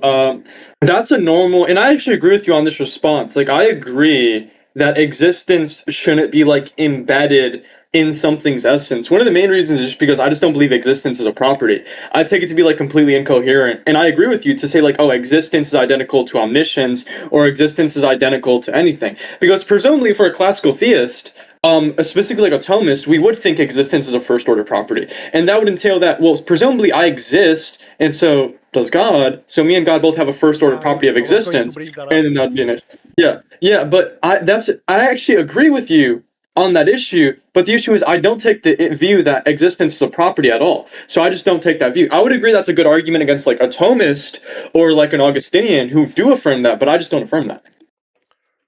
that's a normal, and I actually agree with you on this response. Like, I agree that existence shouldn't be like embedded in something's essence. One of the main reasons is just because I just don't believe existence is a property. I take it to be like completely incoherent, and I agree with you to say like, oh, existence is identical to omniscience, or existence is identical to anything, because presumably for a classical theist, specifically like a Thomist, we would think existence is a first order property. And that would entail that, well, presumably I exist, and so does God. So me and God both have a first order property of I was going to existence. bring that And up. then that'd be an issue. Yeah, but I actually agree with you on that issue, but the issue is I don't take the view that existence is a property at all. So I just don't take that view. I would agree that's a good argument against like a Thomist or like an Augustinian who do affirm that, but I just don't affirm that.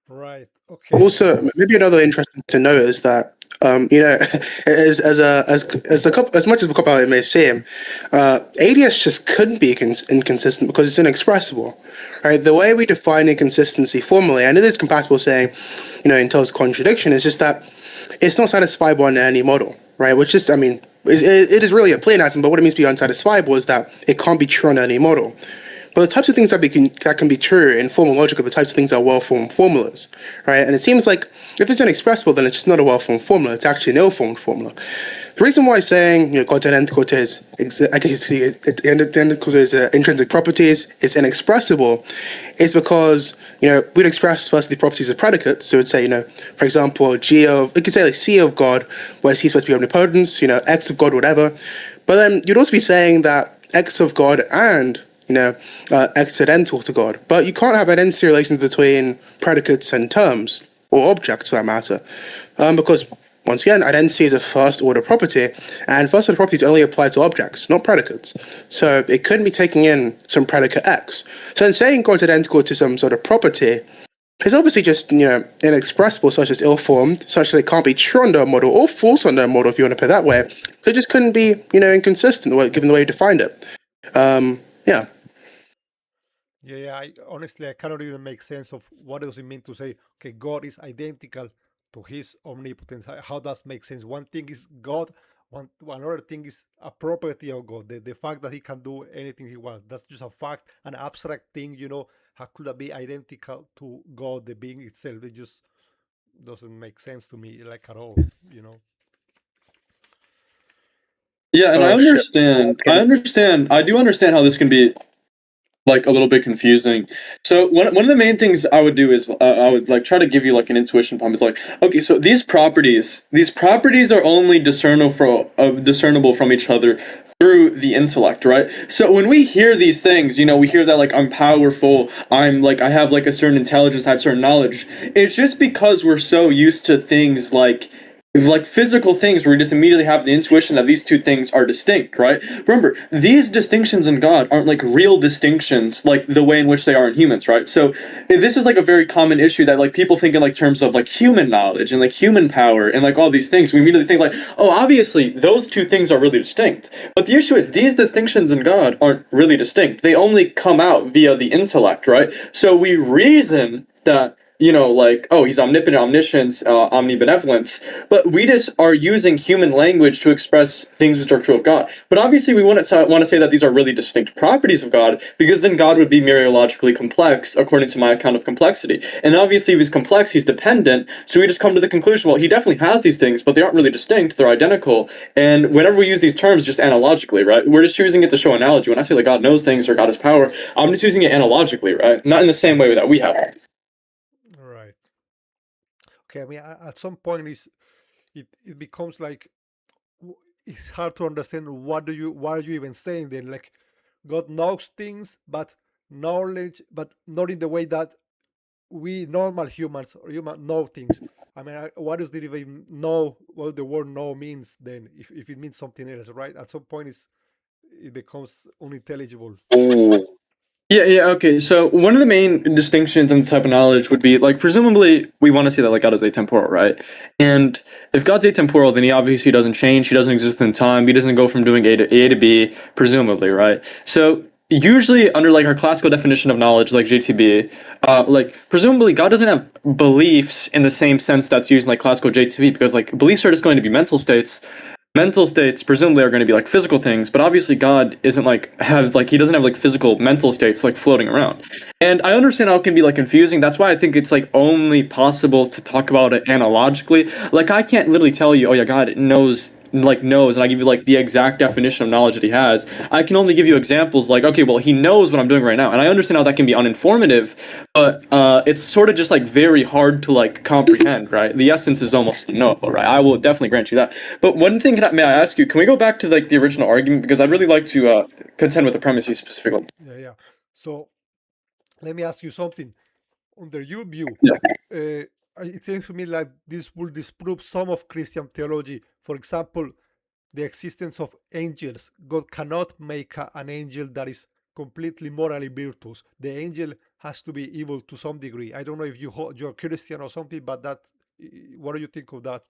Right. Okay. Also, maybe another interesting to note is that as much as a cop out it may seem, ADS just couldn't be inconsistent because it's inexpressible, right? The way we define inconsistency formally, and it is compatible saying, entails contradiction, is just that it's not satisfiable in any model, right? Which is, it is really a pleonasm, but what it means to be unsatisfiable is that it can't be true on any model. But the types of things that can be true in formal logic are the types of things that are well-formed formulas, right? And it seems like if it's inexpressible, then it's just not a well-formed formula. It's actually an ill-formed formula. The reason why saying God's identical to his intrinsic properties is inexpressible is because we'd express firstly properties of predicates. So we'd say for example we could say like C of God, where C is supposed to be omnipotence, X of God, whatever. But then you'd also be saying that X of God and accidental to God. But you can't have identity relations between predicates and terms, or objects for that matter, because, once again, identity is a first-order property, and first-order properties only apply to objects, not predicates. So it couldn't be taking in some predicate X. So in saying God's identical to some sort of property is obviously just, inexpressible, such as ill-formed, such that it can't be true under a model, or false under a model, if you want to put it that way. So it just couldn't be, inconsistent, given the way you defined it. Yeah. Yeah, honestly, I cannot even make sense of what does it mean to say, okay, God is identical to his omnipotence. How does make sense? One thing is God, another thing is a property of God, the fact that he can do anything he wants. That's just a fact, an abstract thing, how could that be identical to God, the being itself? It just doesn't make sense to me, like, at all. Yeah, and I Oh, shit. understand. I do understand how this can be like a little bit confusing. So one of the main things I would do is I would like try to give you like an intuition pump. It's like, okay, so these properties are only discernible from each other through the intellect, right? So when we hear these things, we hear that like I'm powerful, I'm like I have like a certain intelligence, I have certain knowledge. It's just because we're so used to things like like physical things where we just immediately have the intuition that these two things are distinct, right? Remember, these distinctions in God aren't like real distinctions like the way in which they are in humans, right? So this is like a very common issue that like people think in like terms of like human knowledge and like human power and like all these things. We immediately think like, oh, obviously those two things are really distinct. But the issue is these distinctions in God aren't really distinct. They only come out via the intellect, right? So we reason that, you know, like, oh, he's omnipotent, omniscience, omnibenevolence, but we just are using human language to express things which are true of God. But obviously, we wouldn't want to say that these are really distinct properties of God, because then God would be mereologically complex, according to my account of complexity. And obviously, if he's complex, he's dependent, so we just come to the conclusion, well, he definitely has these things, but they aren't really distinct, they're identical. And whenever we use these terms, just analogically, right, we're just using it to show analogy. When I say like God knows things or God has power, I'm just using it analogically, right? Not in the same way that we have it. Right. Okay. I mean, at some point, it becomes like it's hard to understand what are you even saying then. Like, God knows things, but knowledge, but not in the way that we normal humans or human know things. I mean, what does it even know? What the word "know" means then? If it means something else, right? At some point, it becomes unintelligible. Yeah, okay. So one of the main distinctions in the type of knowledge would be like presumably we want to say that like God is atemporal, right? And if God's atemporal, then he obviously doesn't change, he doesn't exist in time, he doesn't go from doing A to B, presumably, right? So usually under like our classical definition of knowledge, like JTB, like presumably God doesn't have beliefs in the same sense that's used in like classical JTB, because like beliefs are just going to be mental states. Mental states presumably are going to be like physical things, but obviously God isn't like have like he doesn't have like physical mental states like floating around. And I understand how it can be like confusing. That's why I think it's like only possible to talk about it analogically. Like I can't literally tell you, oh yeah, God knows, and I give you like the exact definition of knowledge that he has. I can only give you examples like, okay, well, he knows what I'm doing right now, and I understand how that can be uninformative, but it's sort of just like very hard to like comprehend, right? The essence is almost unknowable, right? I will definitely grant you that. But one thing, may I ask you? Can we go back to like the original argument, because I'd really like to contend with the premise specifically. Yeah, yeah. So let me ask you something. Under your view, Yeah. it seems to me like this will disprove some of Christian theology. For example, the existence of angels. God cannot make an angel that is completely morally virtuous. The angel has to be evil to some degree. I don't know if you're Christian or something, but what do you think of that?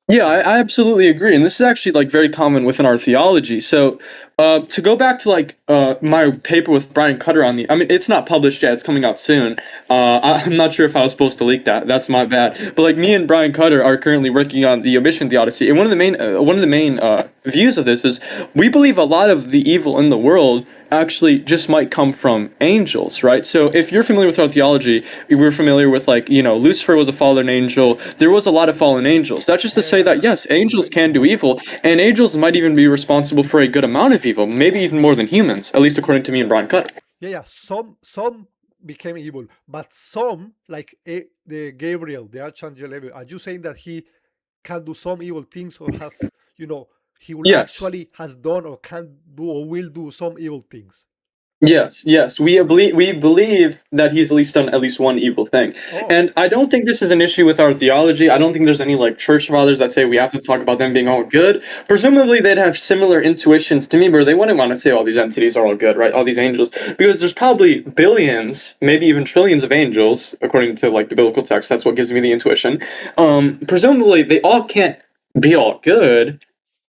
Yeah, I absolutely agree, and this is actually like very common within our theology. So, to go back to like my paper with Brian Cutter on the, I mean, it's not published yet; it's coming out soon. I'm not sure if I was supposed to leak that. That's my bad. But like me and Brian Cutter are currently working on the omission theodicy, and one of the main views of this is we believe a lot of the evil in the world actually just might come from angels, right? So if you're familiar with our theology, we're familiar with like, you know, Lucifer was a fallen angel. There was a lot of fallen angels. That's just to say that yes, angels can do evil, and angels might even be responsible for a good amount of evil, maybe even more than humans, at least according to me and Brian Cutter. Yeah. Some became evil, but some, like the Gabriel, the archangel Gabriel, are you saying that he can do some evil things, or has, he will Yes. actually has done or can do or will do some evil things? Yes. We believe that he's at least done at least one evil thing, Oh, and I don't think this is an issue with our theology. I don't think there's any like church fathers that say we have to talk about them being all good. Presumably, they'd have similar intuitions to me, where they wouldn't want to say all these entities are all good, right? All these angels, because there's probably billions, maybe even trillions of angels, according to like the biblical text. That's what gives me the intuition. Presumably, they all can't be all good,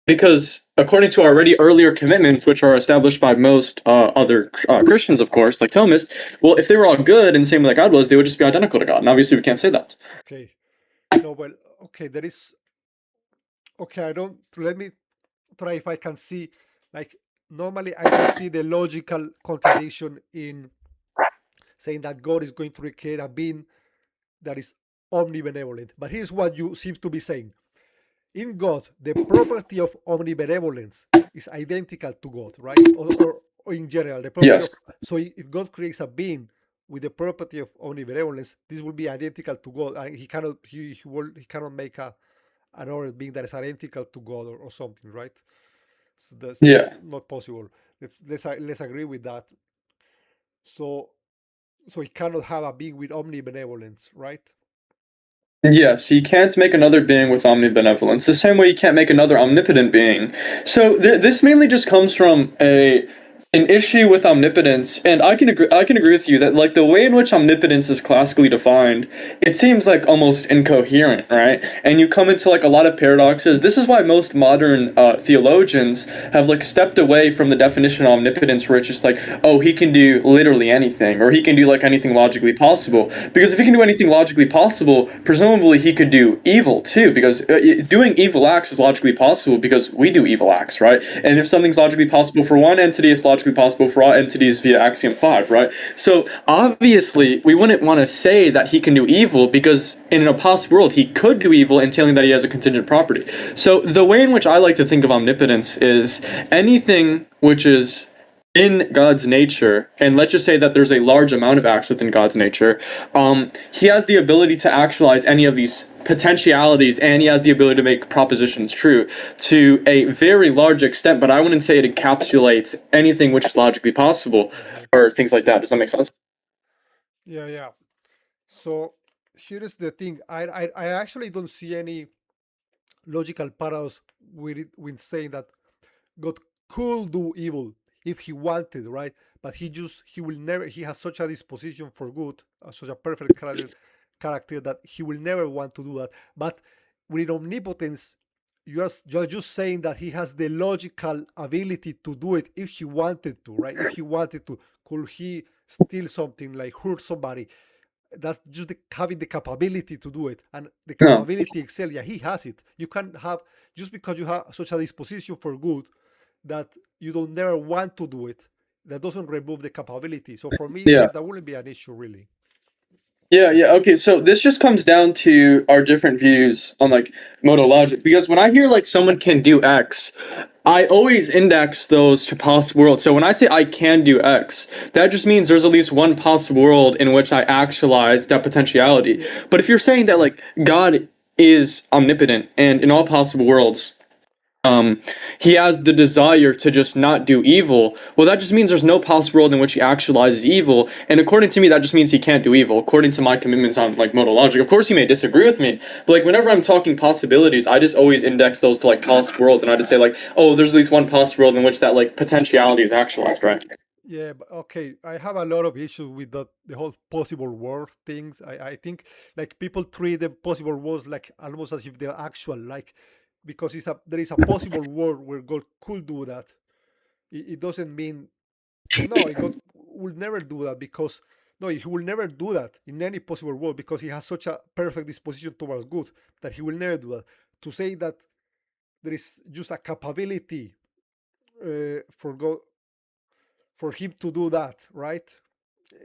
because according to our already earlier commitments, which are established by most other Christians, of course, like Thomas, well, if they were all good and the same way that God was, they would just be identical to God. And obviously, we can't say that. okay. No, well, okay, there is. Okay, I don't. Let me try if I can see. Like, normally, I don't see the logical contradiction in saying that God is going to create a being that is omnibenevolent. But here's what you seem to be saying. In God, the property of omnibenevolence is identical to God, right? Or in general, the property Yes. of, so if God creates a being with the property of omnibenevolence, this will be identical to God, and he cannot make another being that is identical to God, or something, right? So that's Yeah. not possible. Let's agree with that. So he cannot have a being with omnibenevolence, right? Yes, you can't make another being with omnibenevolence. The same way you can't make another omnipotent being. So this mainly just comes from an issue with omnipotence, and I can agree. I can agree with you that like the way in which omnipotence is classically defined, it seems like almost incoherent, right? And you come into like a lot of paradoxes. This is why most modern theologians have like stepped away from the definition of omnipotence, where it's just like, oh, he can do literally anything, or he can do like anything logically possible. Because if he can do anything logically possible, presumably he could do evil too. Because doing evil acts is logically possible because we do evil acts, right? And if something's logically possible for one entity, it's logically possible for all entities via axiom 5, right? So obviously we wouldn't want to say that he can do evil because in a possible world he could do evil, entailing that he has a contingent property. So the way in which I like to think of omnipotence is anything which is in God's nature, and let's just say that there's a large amount of acts within God's nature, he has the ability to actualize any of these potentialities, and he has the ability to make propositions true to a very large extent, but I wouldn't say it encapsulates anything which is logically possible, or things like that. Does that make sense? Yeah. So here is the thing. I actually don't see any logical paradox with saying that God could do evil if he wanted, right? But he will never. He has such a disposition for good, such a perfect character that he will never want to do that. But with omnipotence, you're just saying that he has the logical ability to do it if he wanted to, right? If he wanted to, could he steal something, like hurt somebody? That's just having the capability to do it, and the No. capability itself, yeah, he has it. You can have, just because you have such a disposition for good that you don't never want to do it, that doesn't remove the capability. So for me, Yeah. that wouldn't be an issue, really. Yeah. Okay, so this just comes down to our different views on like modal logic. Because when I hear like someone can do X, I always index those to possible worlds. So when I say I can do X, that just means there's at least one possible world in which I actualize that potentiality. But if you're saying that like God is omnipotent and in all possible worlds, he has the desire to just not do evil, well, that just means there's no possible world in which he actualizes evil, and according to me, that just means he can't do evil, according to my commitments on, like, modal logic. Of course, you may disagree with me, but, like, whenever I'm talking possibilities, I just always index those to, like, possible worlds, and I just say, like, oh, there's at least one possible world in which that, like, potentiality is actualized, right? Yeah, but okay. I have a lot of issues with the whole possible world things. I think like people treat the possible worlds like almost as if they're actual, like because there is a possible world where God could do that. It doesn't mean no, God will never do that because no, he will never do that in any possible world because he has such a perfect disposition towards good that he will never do that. To say that there is just a capability for God for him to do that, right?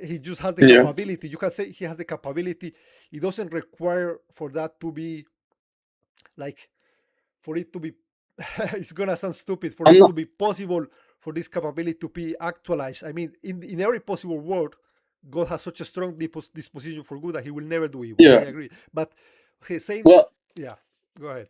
He just has the Yeah. capability. You can say he has the capability. It doesn't require for that to be like for it to be. It's gonna sound stupid for I'm it to not. be possible for this capability to be actualized. I mean, in every possible world, God has such a strong disposition for good that He will never do evil. I Yeah. agree, but he's saying, Well, yeah, go ahead.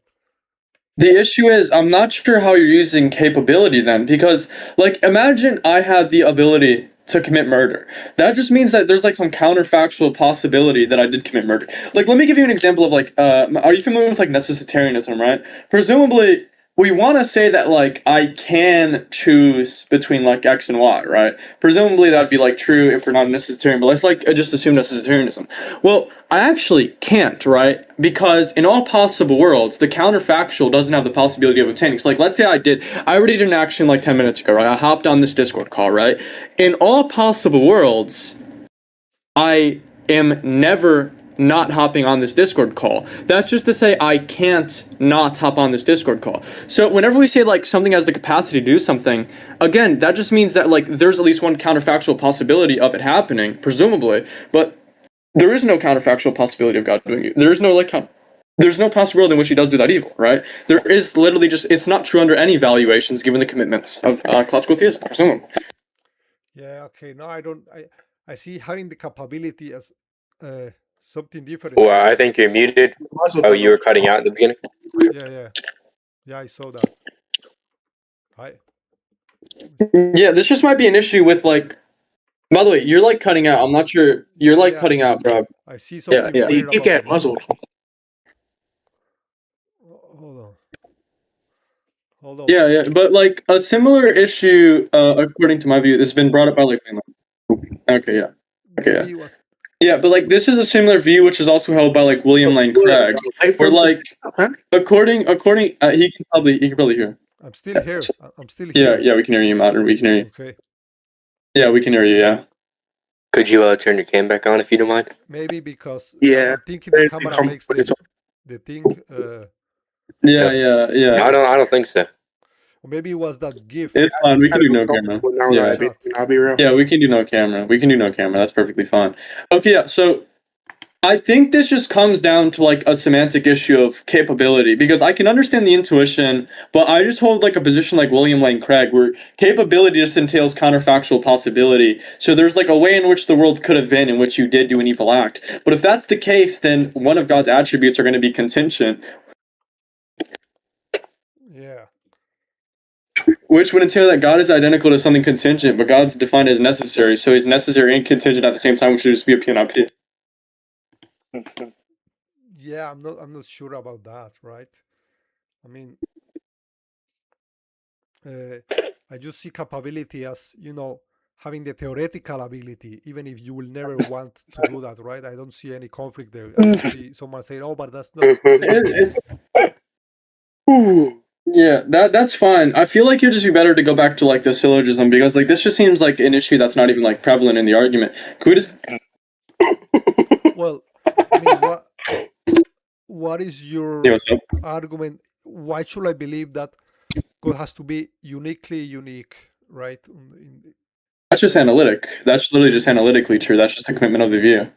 the issue is, I'm not sure how you're using capability then, because, like, imagine I had the ability to commit murder. That just means that there's, like, some counterfactual possibility that I did commit murder. Like, let me give you an example of, like, are you familiar with, like, necessitarianism, right? Presumably, we want to say that, like, I can choose between, like, X and Y, right? Presumably, that'd be, like, true if we're not a necessitarian, but let's, like, just assume necessitarianism. Well, I actually can't, right? Because in all possible worlds, the counterfactual doesn't have the possibility of obtaining. So, like, let's say I already did an action like 10 minutes ago, right? I hopped on this Discord call, right? In all possible worlds, I am never not hopping on this Discord call. That's just to say I can't not hop on this Discord call. So whenever we say like something has the capacity to do something, again, that just means that like there's at least one counterfactual possibility of it happening, presumably, but there is no counterfactual possibility of God doing it. There is no like there's no possible world in which he does do that evil, right? There is literally just, it's not true under any valuations given the commitments of classical theism, presumably. Yeah, okay. No, I don't. I see having the capability as something different. Well, I think you're muted. Oh, you were cutting out at the beginning. Yeah. I saw that. I Yeah, this just might be an issue with like, by the way, you're like cutting out. I'm not sure. You're like Yeah. cutting out, bro. I see Yeah, something yeah. You weird keep about getting the mic. muzzled. Hold on. Yeah, but like a similar issue, according to my view, has been brought up by like. Okay, yeah. Okay, Maybe yeah. it was. Yeah, but like this is a similar view which is also held by like William Lane Craig, Wait for where him to- like according he can probably hear. I'm still here. I'm still Yeah, here. we can hear you, Matter. We can hear you. Okay. Yeah, we can hear you. Yeah. Could you turn your cam back on if you don't mind? Maybe because Yeah. I'm thinking the Very camera makes complicated. the thing. Yeah. I don't think so. Or maybe it was that GIF. It's fine. We can do no camera. Now Yeah. that I'll be real. Yeah, we can do no camera. That's perfectly fine. Okay, yeah. So I think this just comes down to like a semantic issue of capability, because I can understand the intuition, but I just hold like a position like William Lane Craig where capability just entails counterfactual possibility. So there's like a way in which the world could have been in which you did do an evil act. But if that's the case, then one of God's attributes are going to be contingent, Yeah. which would entail that God is identical to something contingent, but God's defined as necessary. So he's necessary and contingent at the same time, which would just be a P and P. Yeah, I'm not sure about that, right? I mean, I just see capability as, having the theoretical ability, even if you will never want to do that, right? I don't see any conflict there. I don't see someone saying, "Oh, but that's not the case." Yeah, that's fine. I feel like it'd just be better to go back to like the syllogism, because like this just seems like an issue that's not even like prevalent in the argument. Can we just? Well, I mean, what is your Yeah, what's up? argument? Why should I believe that God has to be uniquely unique, right? That's just analytic. That's literally just analytically true. That's just a commitment of the view.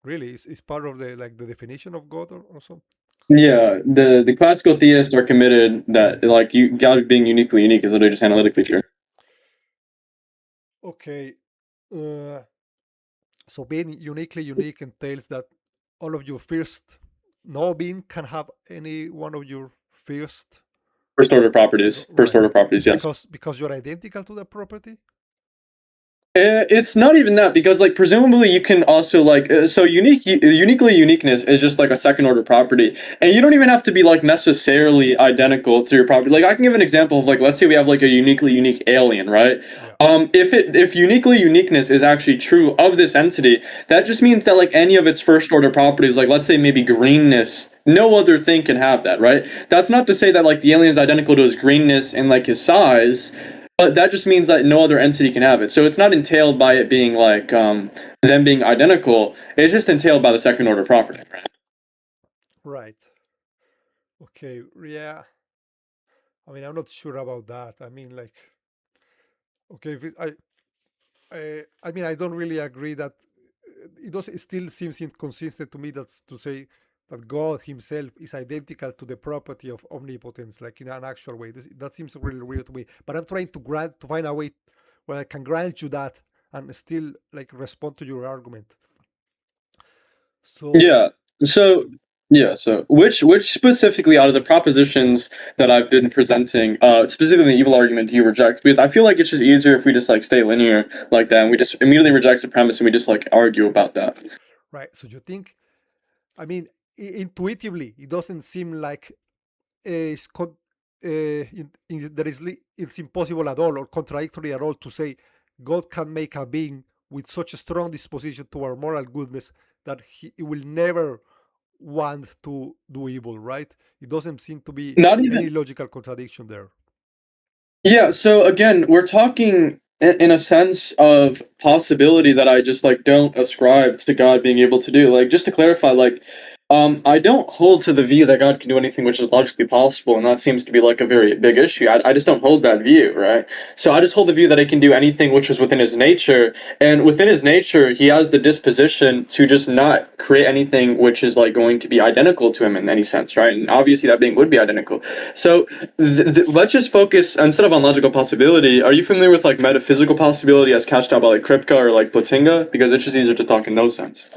Really, is part of the definition of God or something? Yeah, the classical theists are committed that like God being uniquely unique is literally just analytically true. Okay. So being uniquely unique entails that all of your first, no being can have any one of your first. First order properties. First Right. order properties. Yes. Because you're identical to the property. It's not even that, because like presumably you can also like so uniquely uniqueness is just like a second order property, and you don't even have to be like necessarily identical to your property. Like I can give an example of like, let's say we have like a uniquely unique alien, right? Yeah. If uniquely uniqueness is actually true of this entity, that just means that like any of its first order properties, like let's say maybe greenness, no other thing can have that, right? That's not to say that like the alien is identical to his greenness and like his size. But that just means that no other entity can have it. So it's not entailed by it being like them being identical. It's just entailed by the second order property. Right? Right. Okay. Yeah. I mean, I'm not sure about that. I mean, like, okay, I mean, I don't really agree that it still seems inconsistent to me. That's to say that God Himself is identical to the property of omnipotence, like in an actual way. That seems really weird to me. But I'm trying to find a way where I can grant you that and still like respond to your argument. So So which specifically out of the propositions that I've been presenting, specifically the evil argument, do you reject? Because I feel like it's just easier if we just like stay linear like that, and we just immediately reject the premise and we just like argue about that. right. So you think? I mean, intuitively, it doesn't seem like it's it's impossible at all or contradictory at all to say God can make a being with such a strong disposition toward moral goodness that he will never want to do evil, right? It doesn't seem to be Not even any logical contradiction there. Yeah, so again, we're talking in a sense of possibility that I just like don't ascribe to God being able to do. Like just to clarify, like I don't hold to the view that God can do anything which is logically possible, and that seems to be like a very big issue. I just don't hold that view, right? So I just hold the view that he can do anything which is within his nature, and within his nature, he has the disposition to just not create anything which is like going to be identical to him in any sense, right? And obviously that being would be identical. So let's just focus instead of on logical possibility. Are you familiar with like metaphysical possibility as cashed out by like Kripke or like Platinga? Because it's just easier to talk in those sense.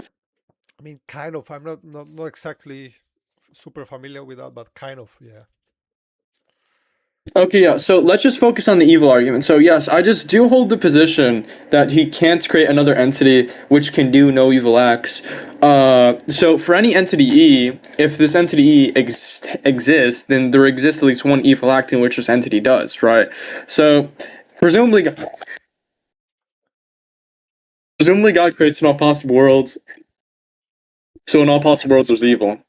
I mean, kind of. I'm not exactly super familiar with that, but kind of, yeah. Okay, yeah, so let's just focus on the evil argument. So yes, I just do hold the position that he can't create another entity which can do no evil acts. So for any entity E, if this entity E exists, then there exists at least one evil act in which this entity does, right? So presumably God creates in all possible worlds. So in all possible worlds, there's evil.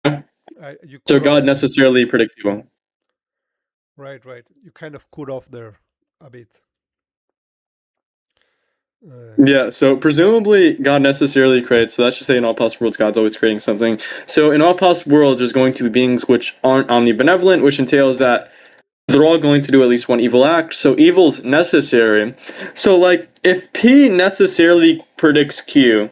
You So cut God off. necessarily predicts evil. Right. You kind of cut off there a bit. Yeah, so presumably God necessarily creates, so that's just say in all possible worlds, God's always creating something. So in all possible worlds, there's going to be beings which aren't omnibenevolent, which entails that they're all going to do at least one evil act. So evil's necessary. So like if P necessarily predicts Q,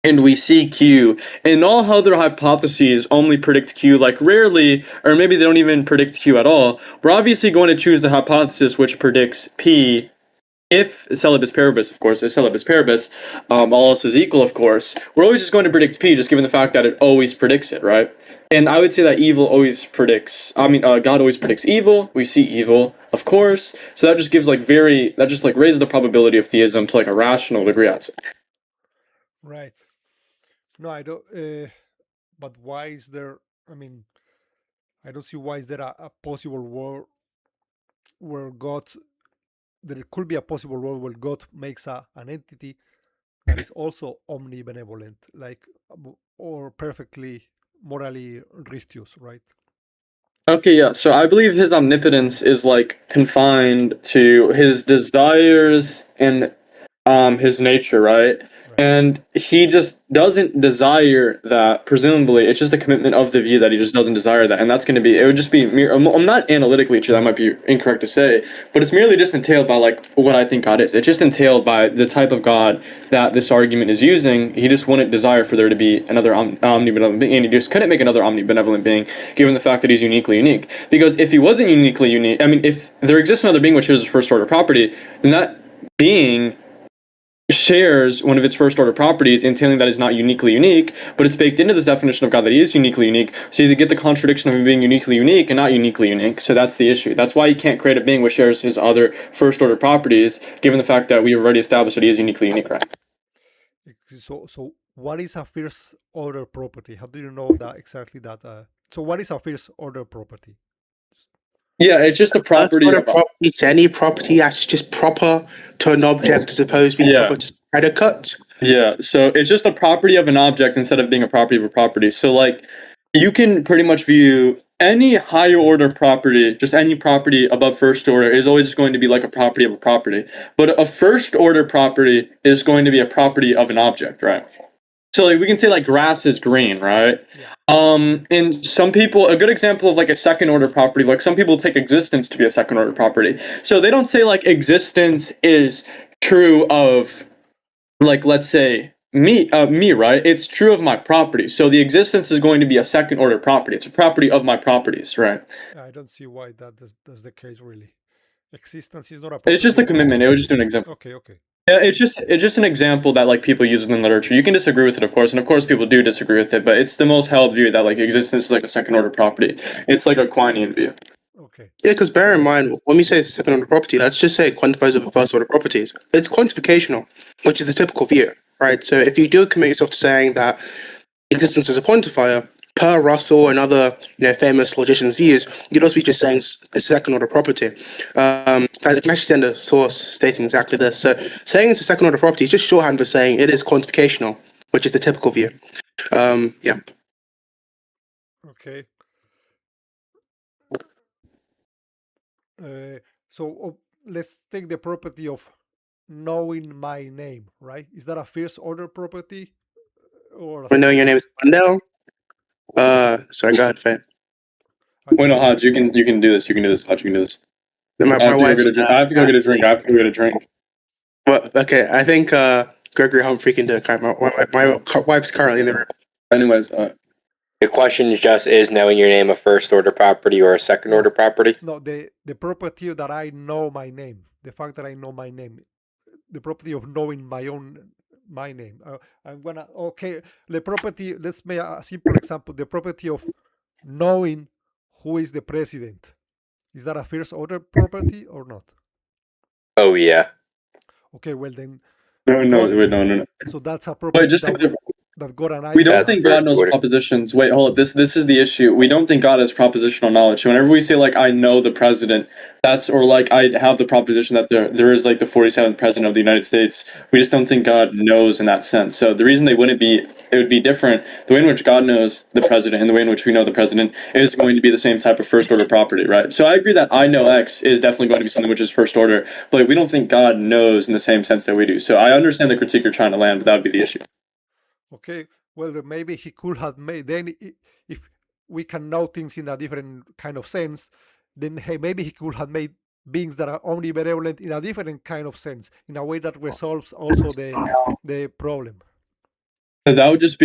and we see Q, and all other hypotheses only predict Q, like rarely, or maybe they don't even predict Q at all, we're obviously going to choose the hypothesis which predicts P. If celibus paribus, of course, if celibus paribus, all else is equal, of course, we're always just going to predict P, just given the fact that it always predicts it, right? And I would say that evil always predicts, God always predicts evil. We see evil, of course. So that just gives that just raises the probability of theism to like a rational degree, I'd say. Right. No, I don't. But why is there? I don't see why is there a possible world where God. There could be a possible world where God makes an entity that is also omnibenevolent, or perfectly morally righteous, right? Okay, yeah. So I believe his omnipotence is like confined to his desires and his nature, right? And he just doesn't desire that. Presumably, it's just a commitment of the view that he just doesn't desire that, and that's going to be. It would just be mere. I'm not analytically true. That might be incorrect to say, but it's merely just entailed by like what I think God is. It's just entailed by the type of God that this argument is using. He just wouldn't desire for there to be another omnibenevolent being, and he just couldn't make another omnibenevolent being, given the fact that he's uniquely unique. Because if he wasn't uniquely unique, if there exists another being which is his first order property, then that being shares one of its first order properties, entailing that is not uniquely unique, but it's baked into this definition of God that he is uniquely unique. So you get the contradiction of him being uniquely unique and not uniquely unique. So that's the issue. That's why you can't create a being which shares his other first order properties, given the fact that we have already established that he is uniquely unique, right? So what is a first order property? How do you know that exactly that? So what is a first order property? Yeah, it's just a property of It's any property that's just proper to an object as opposed to being proper to predicate. Yeah, so it's just a property of an object instead of being a property of a property. So like you can pretty much view any higher order property, just any property above first order is always going to be like a property of a property. But a first order property is going to be a property of an object, right? So like we can say like grass is green, right? And some people, a good example of like a second order property, like some people take existence to be a second order property. So they don't say like existence is true of, like, let's say me, right? It's true of my property. So the existence is going to be a second order property. It's a property of my properties, right? I don't see why that's the case really. Existence is not a property. It's just a commitment. It was just an example. Okay. Yeah, it's just an example that like people use in literature. You can disagree with it, of course, and of course people do disagree with it, but it's the most held view that like existence is like a second order property. It's like a Quinian view. Okay. Yeah, because bear in mind, when we say second order property, let's just say it quantifies over first order properties. It's quantificational, which is the typical view, right? So if you do commit yourself to saying that existence is a quantifier, per Russell and other famous logicians' views, you'd also be just saying it's a second order property. I can actually send a source stating exactly this. So saying it's a second order property is just shorthand for saying it is quantificational, which is the typical view. Yeah. Okay. So let's take the property of knowing my name, right? Is that a first order property? Or I know your name is Wendell. Sorry, go ahead, Fane. Wait, no, Hodge, you can do this. You can do this, Hodge. You can do this. My wife. I have to go get a drink. I have to go get a drink. Well, okay. I think Gregory Humphrey can do it. My wife's currently in the room. Anyways, the question is just, is knowing your name a first order property or a second order property? No, the property that I know my name, the fact that I know my name, the property of knowing my name. The property, let's make a simple example, the property of knowing who is the president. Is that a first order property or not? Oh yeah. Okay, well then. no. So that's a property. that God and I We don't That's think first God knows order. propositions. Wait, hold up. This is the issue. We don't think God has propositional knowledge. Whenever we say like I know the president, that's or like I have the proposition that there is like the 47th president of the United States. We just don't think God knows in that sense. So the reason it would be different. The way in which God knows the president and the way in which we know the president is going to be the same type of first order property, right? So I agree that I know X is definitely going to be something which is first order, but we don't think God knows in the same sense that we do. So I understand the critique you're trying to land, but that would be the issue. Okay, well, maybe he could have made then if we can know things in a different kind of sense, then hey, maybe he could have made beings that are omnibenevolent in a different kind of sense, in a way that resolves also the problem. That would just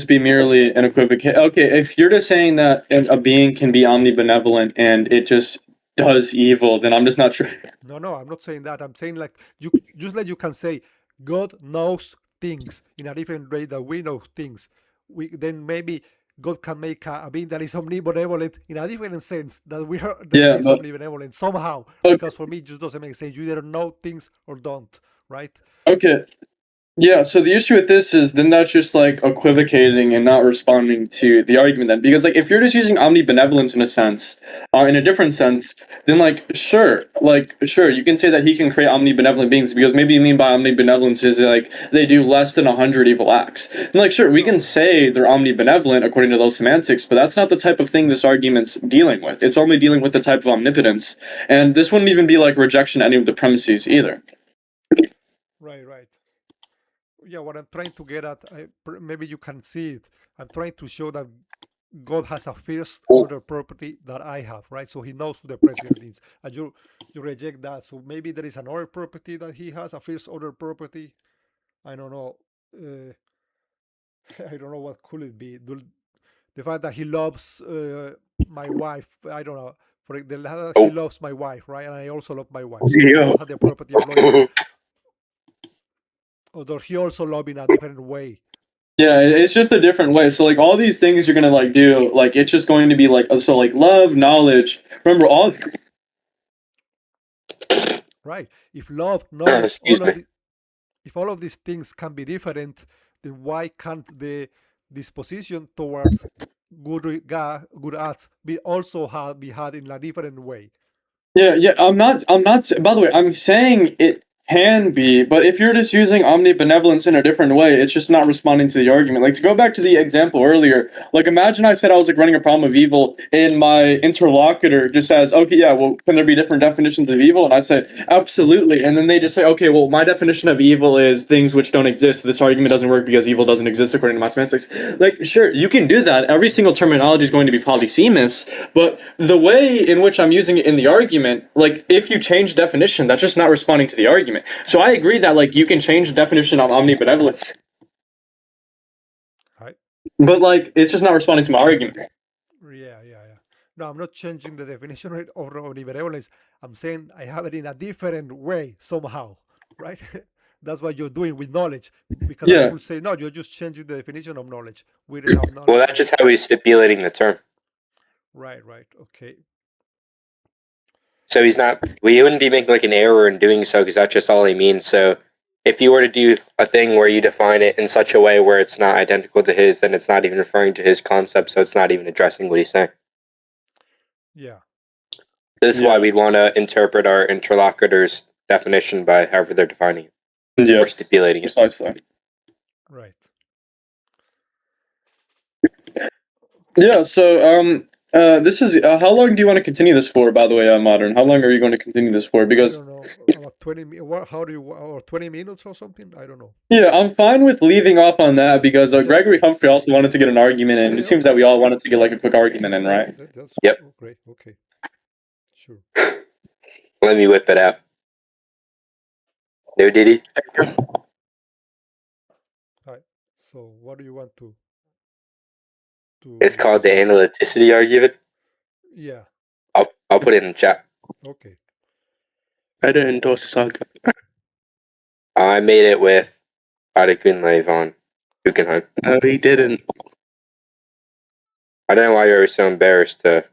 be merely an equivocation. Okay, if you're just saying that a being can be omnibenevolent and it just does evil, then I'm just not sure. No, I'm not saying that. I'm saying like you just like you can say God knows things in a different way that we know things. We then maybe God can make a being that is omnibenevolent in a different sense that we are that Yeah, he is but omnibenevolent somehow. okay, Because for me it just doesn't make sense. You either know things or don't, right? okay. Yeah, so the issue with this is then that's just like equivocating and not responding to the argument then. Because like if you're just using omnibenevolence in a sense, in a different sense, then sure, you can say that he can create omnibenevolent beings because maybe you mean by omnibenevolence is like they do less than 100 evil acts. And like sure, we can say they're omnibenevolent according to those semantics, but that's not the type of thing this argument's dealing with. It's only dealing with the type of omnipotence. And this wouldn't even be like rejection of any of the premises either. Right. Yeah, what I'm trying to get at, maybe you can see it. I'm trying to show that God has a first order property that I have, right? So he knows who the president is, and you reject that. So maybe there is another property that he has, a first order property. I don't know. I don't know what could it be. The fact that he loves my wife. I don't know. For the fact that he loves my wife, right? And I also love my wife. So he Yeah. both have the property of loving me. Or does he also love in a different way? Yeah, it's just a different way. So like all these things you're gonna like do, like it's just going to be like so like love, knowledge. Remember all Right. If love, knowledge, Excuse me. if all of these things can be different, then why can't the disposition towards good acts be also be had in a different way? Yeah, I'm not by the way, I'm saying it can be, but if you're just using omnibenevolence in a different way, it's just not responding to the argument. Like to go back to the example earlier, like imagine I said I was like running a problem of evil and my interlocutor just says, okay, yeah, well, can there be different definitions of evil? And I say, absolutely. And then they just say, okay, well, my definition of evil is things which don't exist. This argument doesn't work because evil doesn't exist according to my semantics. Like, sure, you can do that. Every single terminology is going to be polysemous, but the way in which I'm using it in the argument, like if you change definition, that's just not responding to the argument. So I agree that like you can change the definition of omnibenevolence, Right? but like it's just not responding to my argument. Yeah. No, I'm not changing the definition of omnibenevolence. I'm saying I have it in a different way somehow, right? That's what you're doing with knowledge. Because I Yeah. could say, no, you're just changing the definition of knowledge. We didn't have knowledge. Well, that's just how he's stipulating the term. Right. Okay. So we wouldn't be making like an error in doing so because that's just all he means. So if you were to do a thing where you define it in such a way where it's not identical to his, then it's not even referring to his concept, so it's not even addressing what he's saying. Yeah. This is why we'd want to interpret our interlocutor's definition by however they're defining it. Yes, or stipulating it. precisely. Right. Yeah, so this is how long do you want to continue this for, by the way, Modern? How long are you going to continue this for? Because I don't know, about 20 how do you, or 20 minutes or something? I don't know. yeah, I'm fine with leaving off on that because Gregory Okay. Humphrey also wanted to get an argument in. Yeah, It seems okay. that we all wanted to get like a quick argument in, right? That's Yep. great. Okay. Sure. Let me whip it out. No, did he? Right. So what do you want to It's called the analyticity argument. Yeah. I'll put it in the chat. Okay. I don't endorse this argument. I made it with Adekunle von Guggenheim. No, he didn't. I don't know why you were so embarrassed to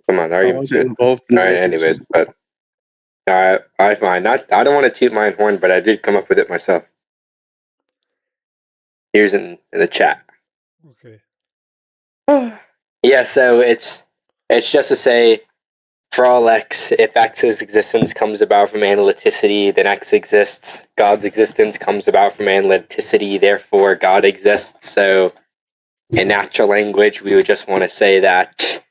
come on the I argument. wasn't involved in Alright, the anyways, but I find I don't want to toot my own horn, but I did come up with it myself. Here's in the chat. Okay. Yeah, so it's just to say, for all x, if x's existence comes about from analyticity, then x exists. God's existence comes about from analyticity, therefore God exists. So in natural language, we would just want to say that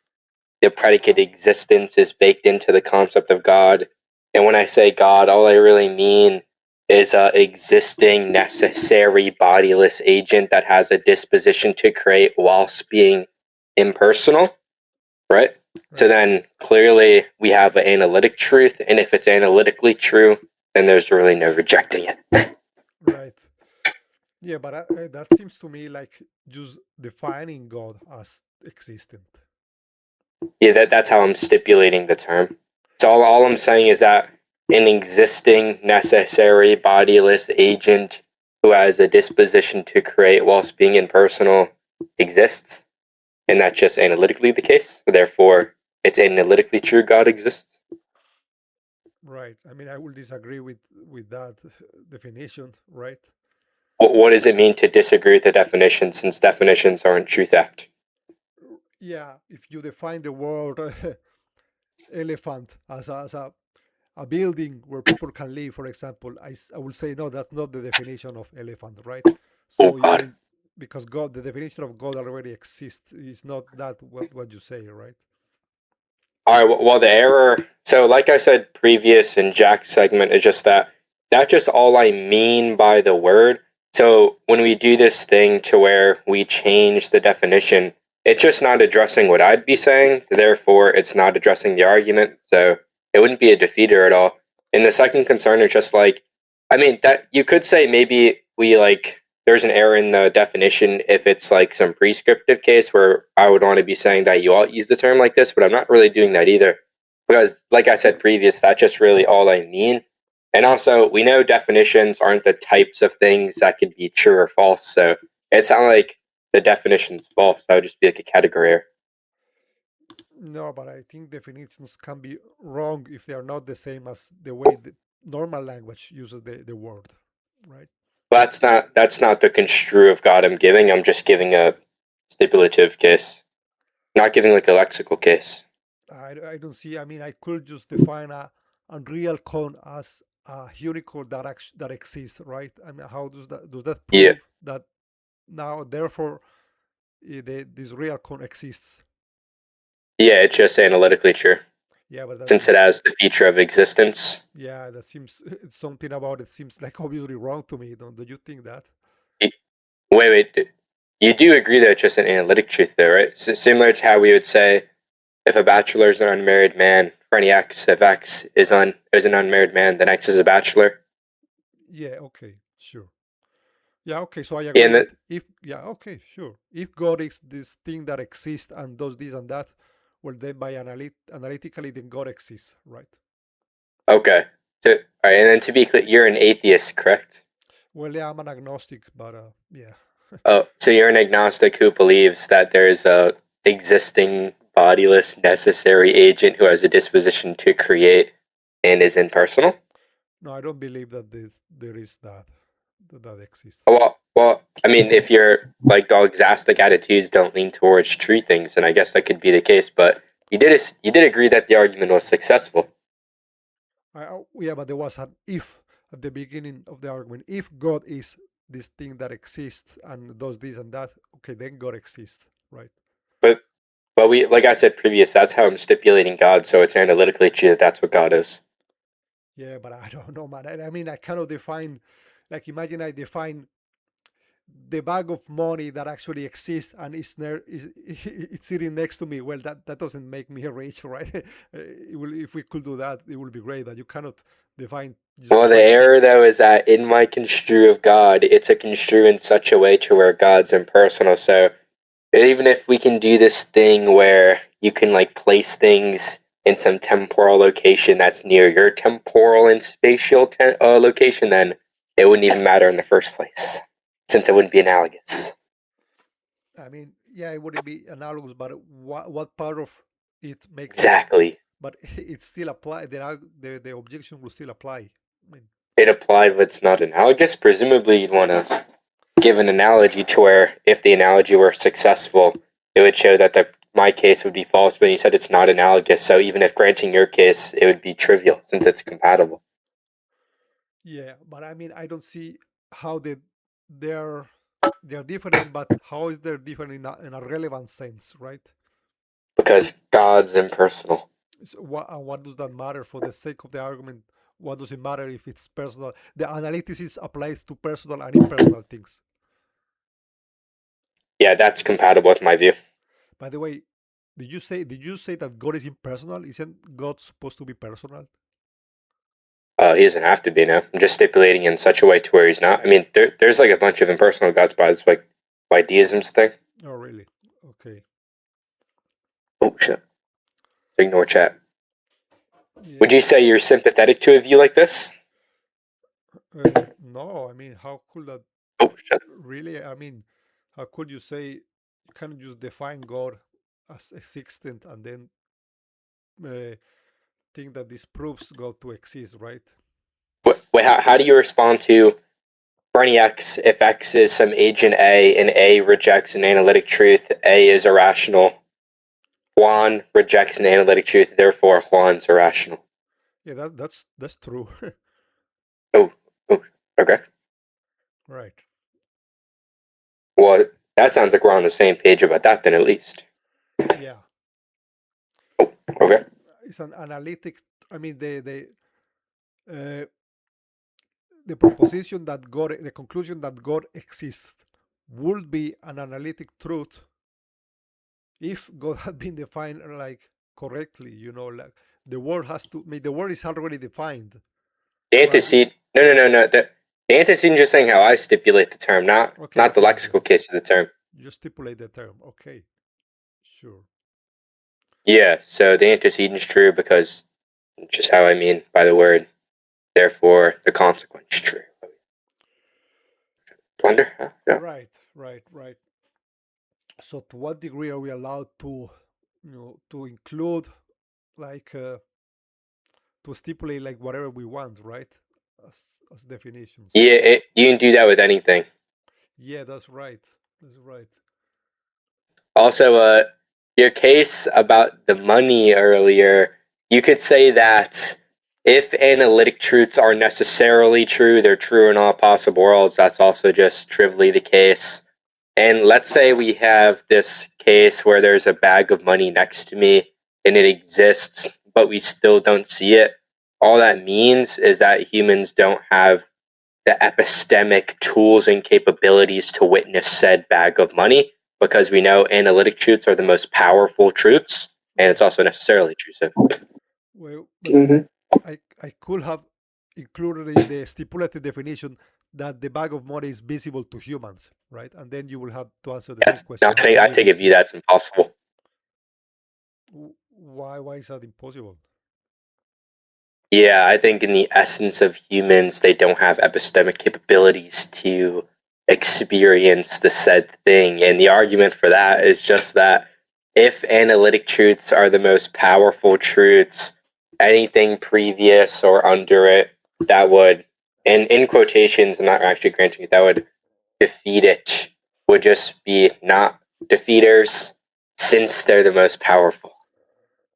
the predicate existence is baked into the concept of God. And when I say God, all I really mean is an existing, necessary, bodiless agent that has a disposition to create whilst being impersonal, right? So then clearly we have an analytic truth, and if it's analytically true, then there's really no rejecting it. Right. Yeah, but that seems to me like just defining God as existent. Yeah, that's how I'm stipulating the term. So all I'm saying is that an existing, necessary, bodiless agent who has a disposition to create whilst being impersonal exists, and that's just analytically the case. Therefore, it's analytically true God exists. Right. I mean, I will disagree with that definition, right? What does it mean to disagree with the definition, since definitions aren't truth act? Yeah, if you define the word elephant as a building where people can live, for example, I will say no, that's not the definition of elephant, right? Oh So God. because God, the definition of God already exists. Is not that what you say, right? All right. Well, the error. So, like I said previous in Jack's segment, is just that that's just all I mean by the word. So when we do this thing to where we change the definition, it's just not addressing what I'd be saying. Therefore, it's not addressing the argument. So it wouldn't be a defeater at all. And the second concern is just like, I mean, that you could say maybe we like there's an error in the definition if it's like some prescriptive case where I would want to be saying that you ought use the term like this, but I'm not really doing that either. Because like I said previous, that's just really all I mean. And also, we know definitions aren't the types of things that could be true or false. So it's not like the definition's false. That would just be like a category error. No, but I think definitions can be wrong if they are not the same as the way the normal language uses the word, right? But that's not the construe of God I'm giving. I'm just giving a stipulative case, not giving like a lexical case. I don't see. I mean, I could just define a unreal cone as a unicorn that exists, right? I mean, how does that Yeah, prove that now, therefore, this real cone exists? yeah, it's just analytically true Yeah, but that since it just has the feature of existence. yeah, that seems something about it seems like obviously wrong to me. Don't do you think that? Wait. You do agree that it's just an analytic truth, though, right? So similar to how we would say if a bachelor is an unmarried man, for any x, if x is an unmarried man, then x is a bachelor. Yeah. Okay. Sure. Yeah. Okay. So I Yeah, agree and that if yeah. Okay. Sure. If God is this thing that exists and does this and that, well, then by analytically, then God exists, right? okay. So, all right, and then to be clear, you're an atheist, correct? Well, yeah, I'm an agnostic, but yeah. Oh, so you're an agnostic who believes that there is a existing bodiless necessary agent who has a disposition to create and is impersonal? No, I don't believe that there is that exists. Well, I mean, if your like doggastic attitudes don't lean towards true things, then I guess that could be the case. But you did agree that the argument was successful. Yeah, but there was an if at the beginning of the argument. If God is this thing that exists and does this and that, okay, then God exists, right? But we, like I said previous, that's how I'm stipulating God. So it's analytically true that that's what God is. Yeah, but I don't know, man. I mean, I cannot define, like, imagine I define the bag of money that actually exists and it's sitting next to me. Well, that doesn't make me rich, right? If we could do that, it would be great. But you cannot just Well, the define. error though is that in my construe of God, it's a construe in such a way to where God's impersonal. So even if we can do this thing where you can like place things in some temporal location that's near your temporal and spatial location, then it wouldn't even matter in the first place, since it wouldn't be analogous. I mean, yeah, it wouldn't be analogous, but what part of it makes it? Exactly. But it still apply. The objection will still apply. I mean, It applied, but it's not analogous. Presumably, you'd want to give an analogy to where if the analogy were successful, it would show that my case would be false, but you said it's not analogous, so even if granting your case, it would be trivial since it's compatible. Yeah, but I mean, I don't see how they're different, but how is they're different in a relevant sense, right? Because God's impersonal. So what does that matter for the sake of the argument? What does it matter if it's personal? The analytics applies to personal and impersonal things. Yeah, that's compatible with my view. By the way, did you say that God is impersonal? Isn't God supposed to be personal? He doesn't have to be, no. I'm just stipulating in such a way to where he's not. I mean, there's like a bunch of impersonal gods, but it's like why deism's thing. Oh, really? Okay. Oh, shit. Ignore chat. Yeah. Would you say you're sympathetic to a view like this? No, I mean, how could that Oh, shit. really? I mean, how could you say you can't just define God as existent and then think that this proves God to exist, right? Wait, how do you respond to for any x, if x is some agent A and A rejects an analytic truth, A is irrational. Juan rejects an analytic truth, therefore Juan's irrational. Yeah, that's true. Oh, okay. Right. Well, that sounds like we're on the same page about that then, at least. Yeah. Oh, okay. It's an analytic. I mean, the proposition that God, the conclusion that God exists, would be an analytic truth if God had been defined like correctly. Like the word has to. I mean, the word is already defined. The antecedent. No. The antecedent is just saying how I stipulate the term, not the lexical case of the term. You stipulate the term. Okay. Sure. Yeah, so the antecedent is true because just how I mean by the word. Therefore, the consequence is true. Wonder? Yeah. Right. So, to what degree are we allowed to, to include, like, to stipulate like whatever we want, right? As definitions. Yeah, you can do that with anything. Yeah, that's right. That's right. Also, your case about the money earlier, you could say that if analytic truths are necessarily true, they're true in all possible worlds. That's also just trivially the case. And let's say we have this case where there's a bag of money next to me and it exists, but we still don't see it. All that means is that humans don't have the epistemic tools and capabilities to witness said bag of money because we know analytic truths are the most powerful truths and it's also necessarily true. So, Well, but I could have included in the stipulated definition that the bag of money is visible to humans, right? And then you will have to answer the same question. I take a view that's impossible. Why is that impossible? Yeah, I think in the essence of humans, they don't have epistemic capabilities to experience the said thing. And the argument for that is just that if analytic truths are the most powerful truths, anything previous or under it that would, and in quotations, I'm not actually granting it, that would defeat it, would just be not defeaters since they're the most powerful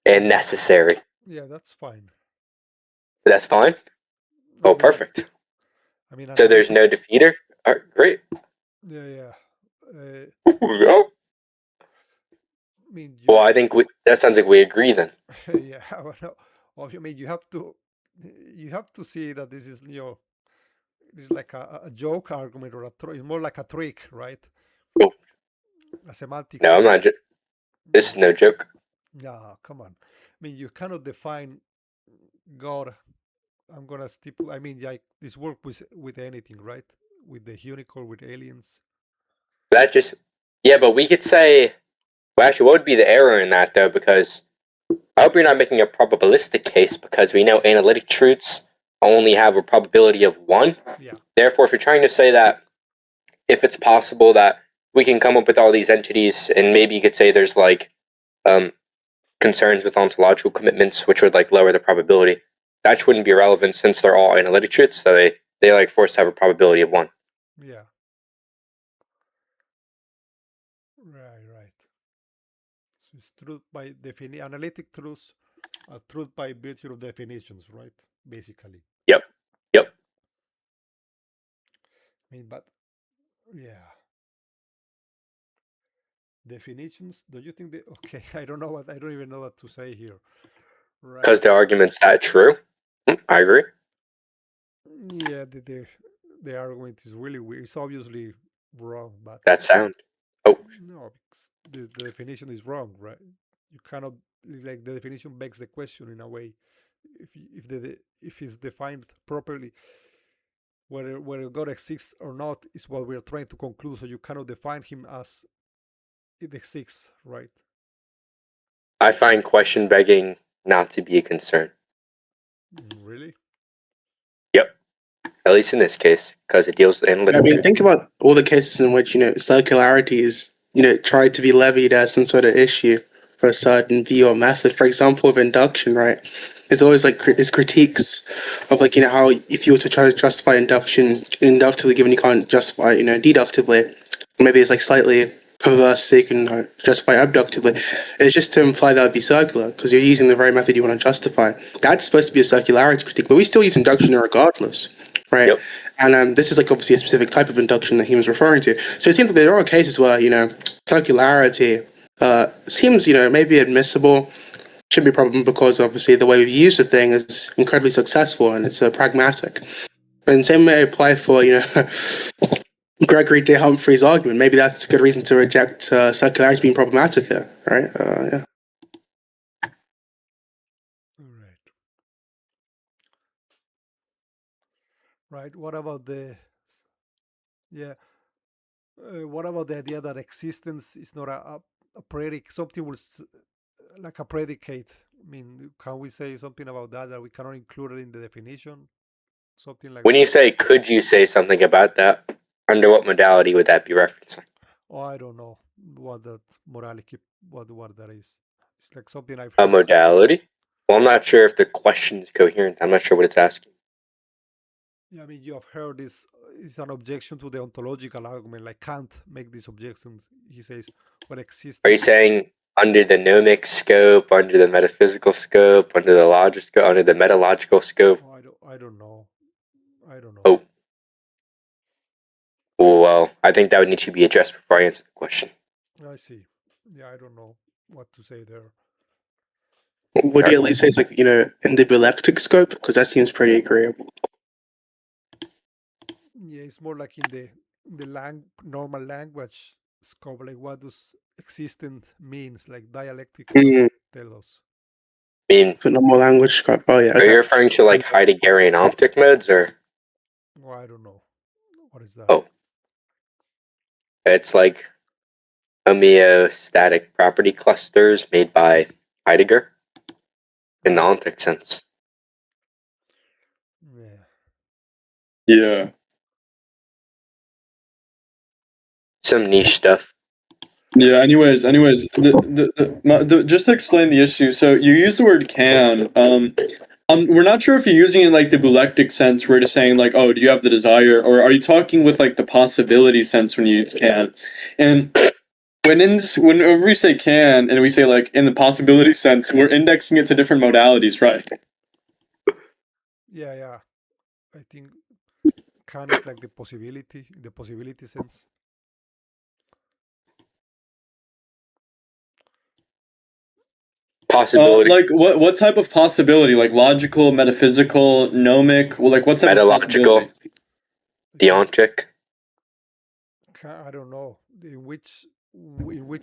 and necessary. Yeah, that's fine. That's fine? Oh, perfect. I mean, so there's no defeater? All right, great. Yeah. I mean, well, I think that sounds like we agree then. Yeah, well, I mean, you have to see that this is it's like a joke argument or it's more like a trick, right? Oh. A semantics. No, I'm not. This is no joke. No, come on. I mean, you cannot define God. I'm gonna stipulate. I mean, like this work with anything, right? With the unicorn, with aliens. That just but we could say. Well, actually, what would be the error in that though? Because I hope you're not making a probabilistic case because we know analytic truths only have a probability of 1. Yeah. Therefore, if you're trying to say that if it's possible that we can come up with all these entities, and maybe you could say there's like concerns with ontological commitments, which would like lower the probability. That wouldn't be relevant since they're all analytic truths, so they like forced to have a probability of 1. Yeah. truth by analytic truths, truth by virtue of definitions, right? Basically. Yep. Yep. I mean, but yeah, definitions. Do you think that? Okay, I don't even know what to say here. Right? Because the argument's that true. I agree. Yeah, the argument is really weird. It's obviously wrong, but That's sound. Oh, no, because the definition is wrong, right? You cannot. It's like the definition begs the question in a way. If it's defined properly, whether God exists or not is what we're trying to conclude. So you cannot define him as it exists, right? I find question begging not to be a concern. Really? Yep. At least in this case, because it deals with analytic I mean, truth. think about all the cases in which circularity is tried to be levied as some sort of issue for a certain view or method. For example, of induction, right? There's always like there's critiques of like how if you were to try to justify induction inductively, given you can't justify it, deductively, maybe it's like slightly perverse so you can justify abductively. It's just to imply that would be circular because you're using the very method you want to justify. That's supposed to be a circularity critique, but we still use induction regardless, right? Yep. And this is like obviously a specific type of induction that he was referring to. So it seems like there are cases where circularity seems maybe admissible. Should be a problem because obviously the way we use the thing is incredibly successful and it's pragmatic. And same may apply for Gregory J. Humphrey's argument. Maybe that's a good reason to reject circularity being problematic here, right? Yeah. Right. What about the idea that existence is not a predicate, something like a predicate? I mean, can we say something about that we cannot include it in the definition? Something like When that. you say, could you say something about that? Under what modality would that be referencing? Oh, I don't know what that morality, what that is. It's like something I've A heard. modality? Well, I'm not sure if the question is coherent. I'm not sure what it's asking. Yeah, I mean, you have heard this is an objection to the ontological argument. Like Kant make these objections. He says, "What exists." Are you saying under the gnomic scope, under the metaphysical scope, under the logic scope, under the metalogical scope? Oh, I don't know. Oh. Well, I think that would need to be addressed before I answer the question. I see. Yeah, I don't know what to say there. Would you at least say it's like, in the dialectic scope? Because that seems pretty agreeable. Yeah, it's more like in the normal language scope. Like, what does existent means? Like dialectic tell us. I mean, for normal language scope. Oh yeah. Are you referring to like Heideggerian optic modes or? Oh, I don't know. What is that? Oh. It's like homeostatic property clusters made by Heidegger in the ontic sense. Yeah. Some niche stuff. Yeah. Anyways, just to explain the issue. So you use the word can. We're not sure if you're using it in like the bulectic sense, where you're just saying like, oh, do you have the desire, or are you talking with like the possibility sense when you use can? And whenever we say can and we say like in the possibility sense, we're indexing it to different modalities, right? Yeah. I think can is like the possibility sense. Possibility. Like what type of possibility? Like logical, metaphysical, gnomic? Well, like what type of possibility? Deontic. I don't know in which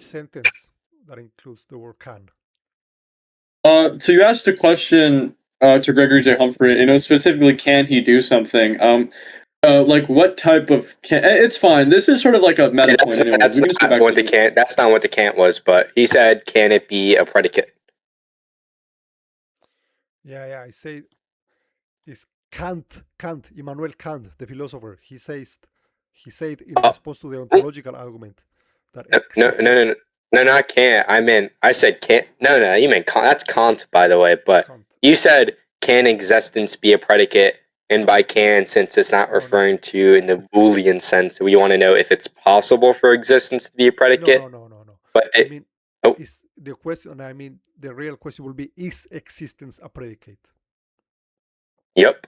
sentence that includes the word can. So you asked a question to Gregory J. Humphrey. Specifically, can he do something? Like what type of can? It's fine. This is sort of like a meta point anyway. That's not what the Kant was, but he said, can it be a predicate? Yeah. I say it's Kant, Immanuel Kant, the philosopher. He said in response to the ontological argument that No, not Kant. I said Kant. No, you meant Kant. That's Kant, by the way. But you said, can existence be a predicate? And by can, since it's not referring to in the Boolean sense, we want to know if it's possible for existence to be a predicate. No. But Oh. Is the question? I mean, the real question will be: is existence a predicate? Yep.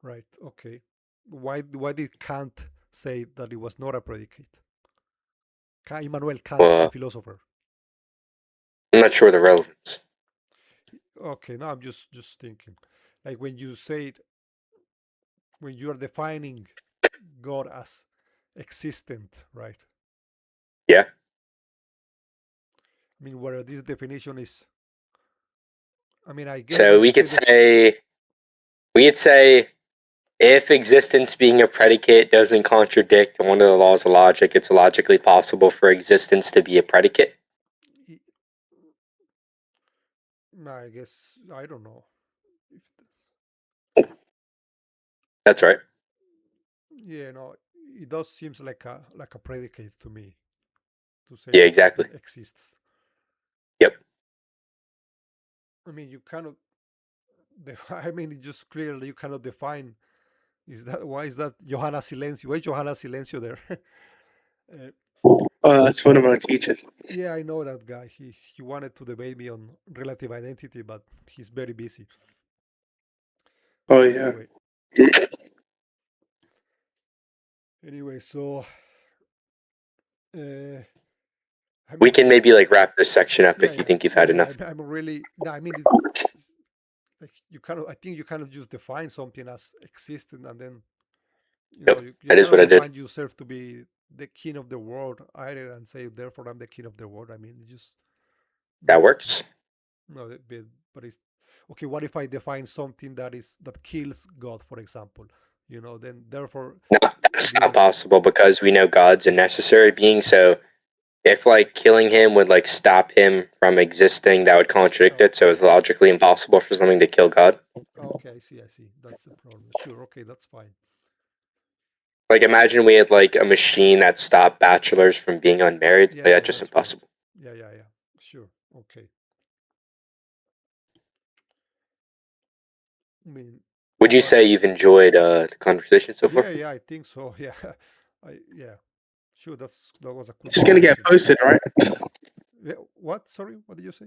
Right. Okay. Why did Kant say that it was not a predicate? Immanuel Kant, the Well, philosopher. I'm not sure the relevance. Okay. Now I'm just thinking, like when you say it, when you are defining God as existent, right? Yeah. I mean, where this definition is, I mean, I guess So when you we say could that, say if existence being a predicate doesn't contradict one of the laws of logic, it's logically possible for existence to be a predicate. I guess I don't know. If That's right. yeah, no, it does seems like a predicate to me to say Yeah, that something exactly. exists. Yep. I mean, you cannot. I mean, it just clearly you cannot define. Is that why is that Johanna Silencio? Why is Johanna Silencio there? Oh, that's one of our teachers. Yeah, I know that guy. He wanted to debate me on relative identity, but he's very busy. Oh yeah. Anyway, so I We mean, can maybe like wrap this section up if you think you've had yeah. enough. I'm really no. I mean, like you cannot. I think you cannot just define something as existent and then Yep. you That is cannot what I did. define yourself to be the king of the world either and say therefore I'm the king of the world. I mean, it's just That no, works. no. But it's okay. What if I define something that kills God, for example? Then therefore No, that's it not will. possible because we know God's a necessary being. So if like killing him would like stop him from existing, that would contradict it. So it's logically impossible for something to kill God. Okay, I see. That's the problem. Sure. Okay, that's fine. Like imagine we had like a machine that stopped bachelors from being unmarried. Yeah, Like yeah, that's just that's right. impossible. Yeah. Sure. Okay. I mean, Would you but say you've enjoyed the conversation so far? yeah, I think so. Yeah, yeah. Sure, that was a good It's gonna get discussion. posted, right? Yeah, what? Sorry, what did you say?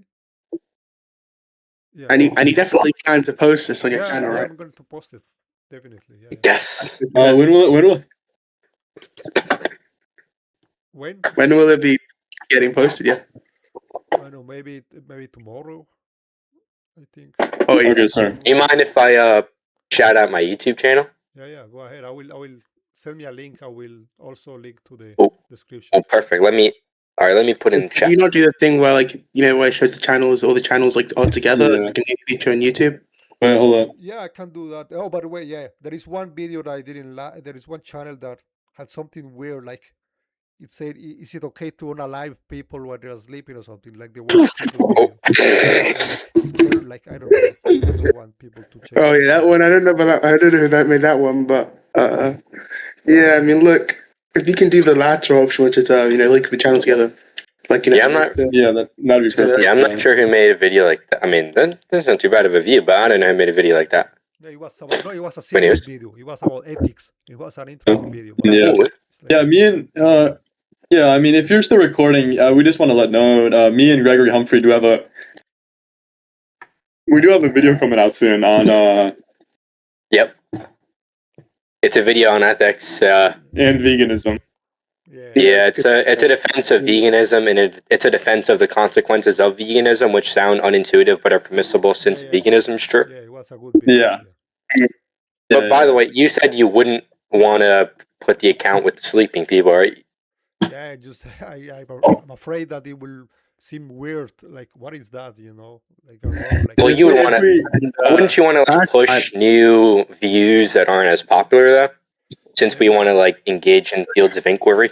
Yeah. And you definitely plan to post this on your channel, Yeah. right? I'm going to post it. Definitely. Yeah. Yes. When? When will it be getting posted? Yeah. I don't know. Maybe tomorrow. I think. Oh yeah. Okay, sorry. You mind if I shout out my YouTube channel? Yeah. Go ahead. I will send me a link. I will also link to the Oh, description. perfect. Let me put in the Do chat. you not do the thing where where it shows the channels, all the channels like all together, Yeah. like a new feature on YouTube? Wait, hold up. Yeah, I can do that. Oh, by the way, yeah, there is one video that I didn't like. There is one channel that had something weird, like it said, "Is it okay to unalive people while they're sleeping or something?" Like the one stupid Oh. video. Or like scare, like I don't know. I don't want people to check Oh that yeah, that video. one. I don't know about that. I don't know who that made that one, but yeah. I mean, look, if you can do the latter option, which is link the channels together, Yeah, I'm not. Yeah, that'd be perfect. Yeah, I'm not sure who made a video like that. I mean, that's not too bad of a view, but I don't know who made a video like that. No, it was about no, it was a But anyways. serious video. It was about ethics. It was an interesting video. But Yeah. it's like, Yeah, me and yeah, I mean, if you're still recording, we just want to let know. Me and Gregory Humphrey do have a video coming out soon on Yep. It's a video on ethics. and veganism. Yeah, it's a defense of veganism, and it's a defense of the consequences of veganism, which sound unintuitive but are permissible since veganism is true. Yeah, it was a good video. Yeah. But by the way, you said you wouldn't want to put the account with the sleeping people, right? Yeah, I'm afraid that it will seem weird. Like, what is that? Like a wrong. Like, Well, you would want to. Wouldn't you want to like, push new views that aren't as popular though? Since we want to like engage in fields of inquiry.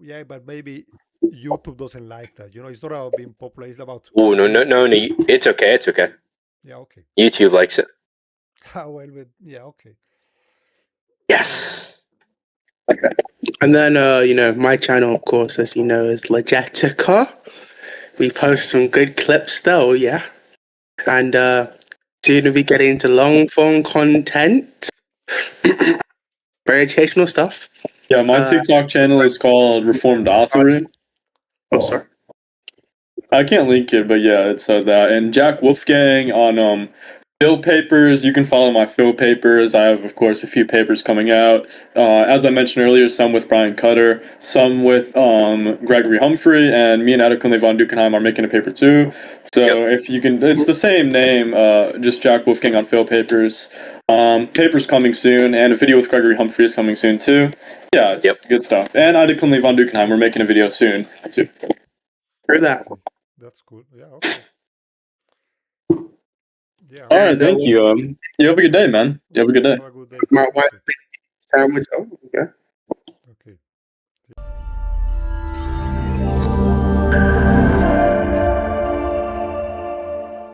Yeah, but maybe YouTube doesn't like that. It's not about being popular. It's about. Oh no! It's okay. It's okay. Yeah, okay. YouTube likes it. Well, yeah, okay. Yes. Okay. And then my channel, of course, as you know, is Legetica. We post some good clips though, yeah. And soon we'll be getting into long form content. Very educational stuff. Yeah, my TikTok channel is called Reformed Authoring. Oh, sorry. I can't link it, but yeah, it says that. And Jack Wolfgang on Phil papers. You can follow my Phil papers. I have, of course, a few papers coming out. As I mentioned earlier, some with Brian Cutter, some with Gregory Humphrey, and me and Adekunle von Dukenheim are making a paper too. So if you can, it's the same name, just Jack Wolfgang on Phil papers. Papers coming soon, and a video with Gregory Humphrey is coming soon too. Yeah, it's good stuff. And Adekunle von Dukenheim, we're making a video soon too. Heard that. That's cool. Yeah. Okay. Yeah. All right, And, thank you. You have a good day, man. You have a good day. Have a good day. My wife sandwich. Oh, okay.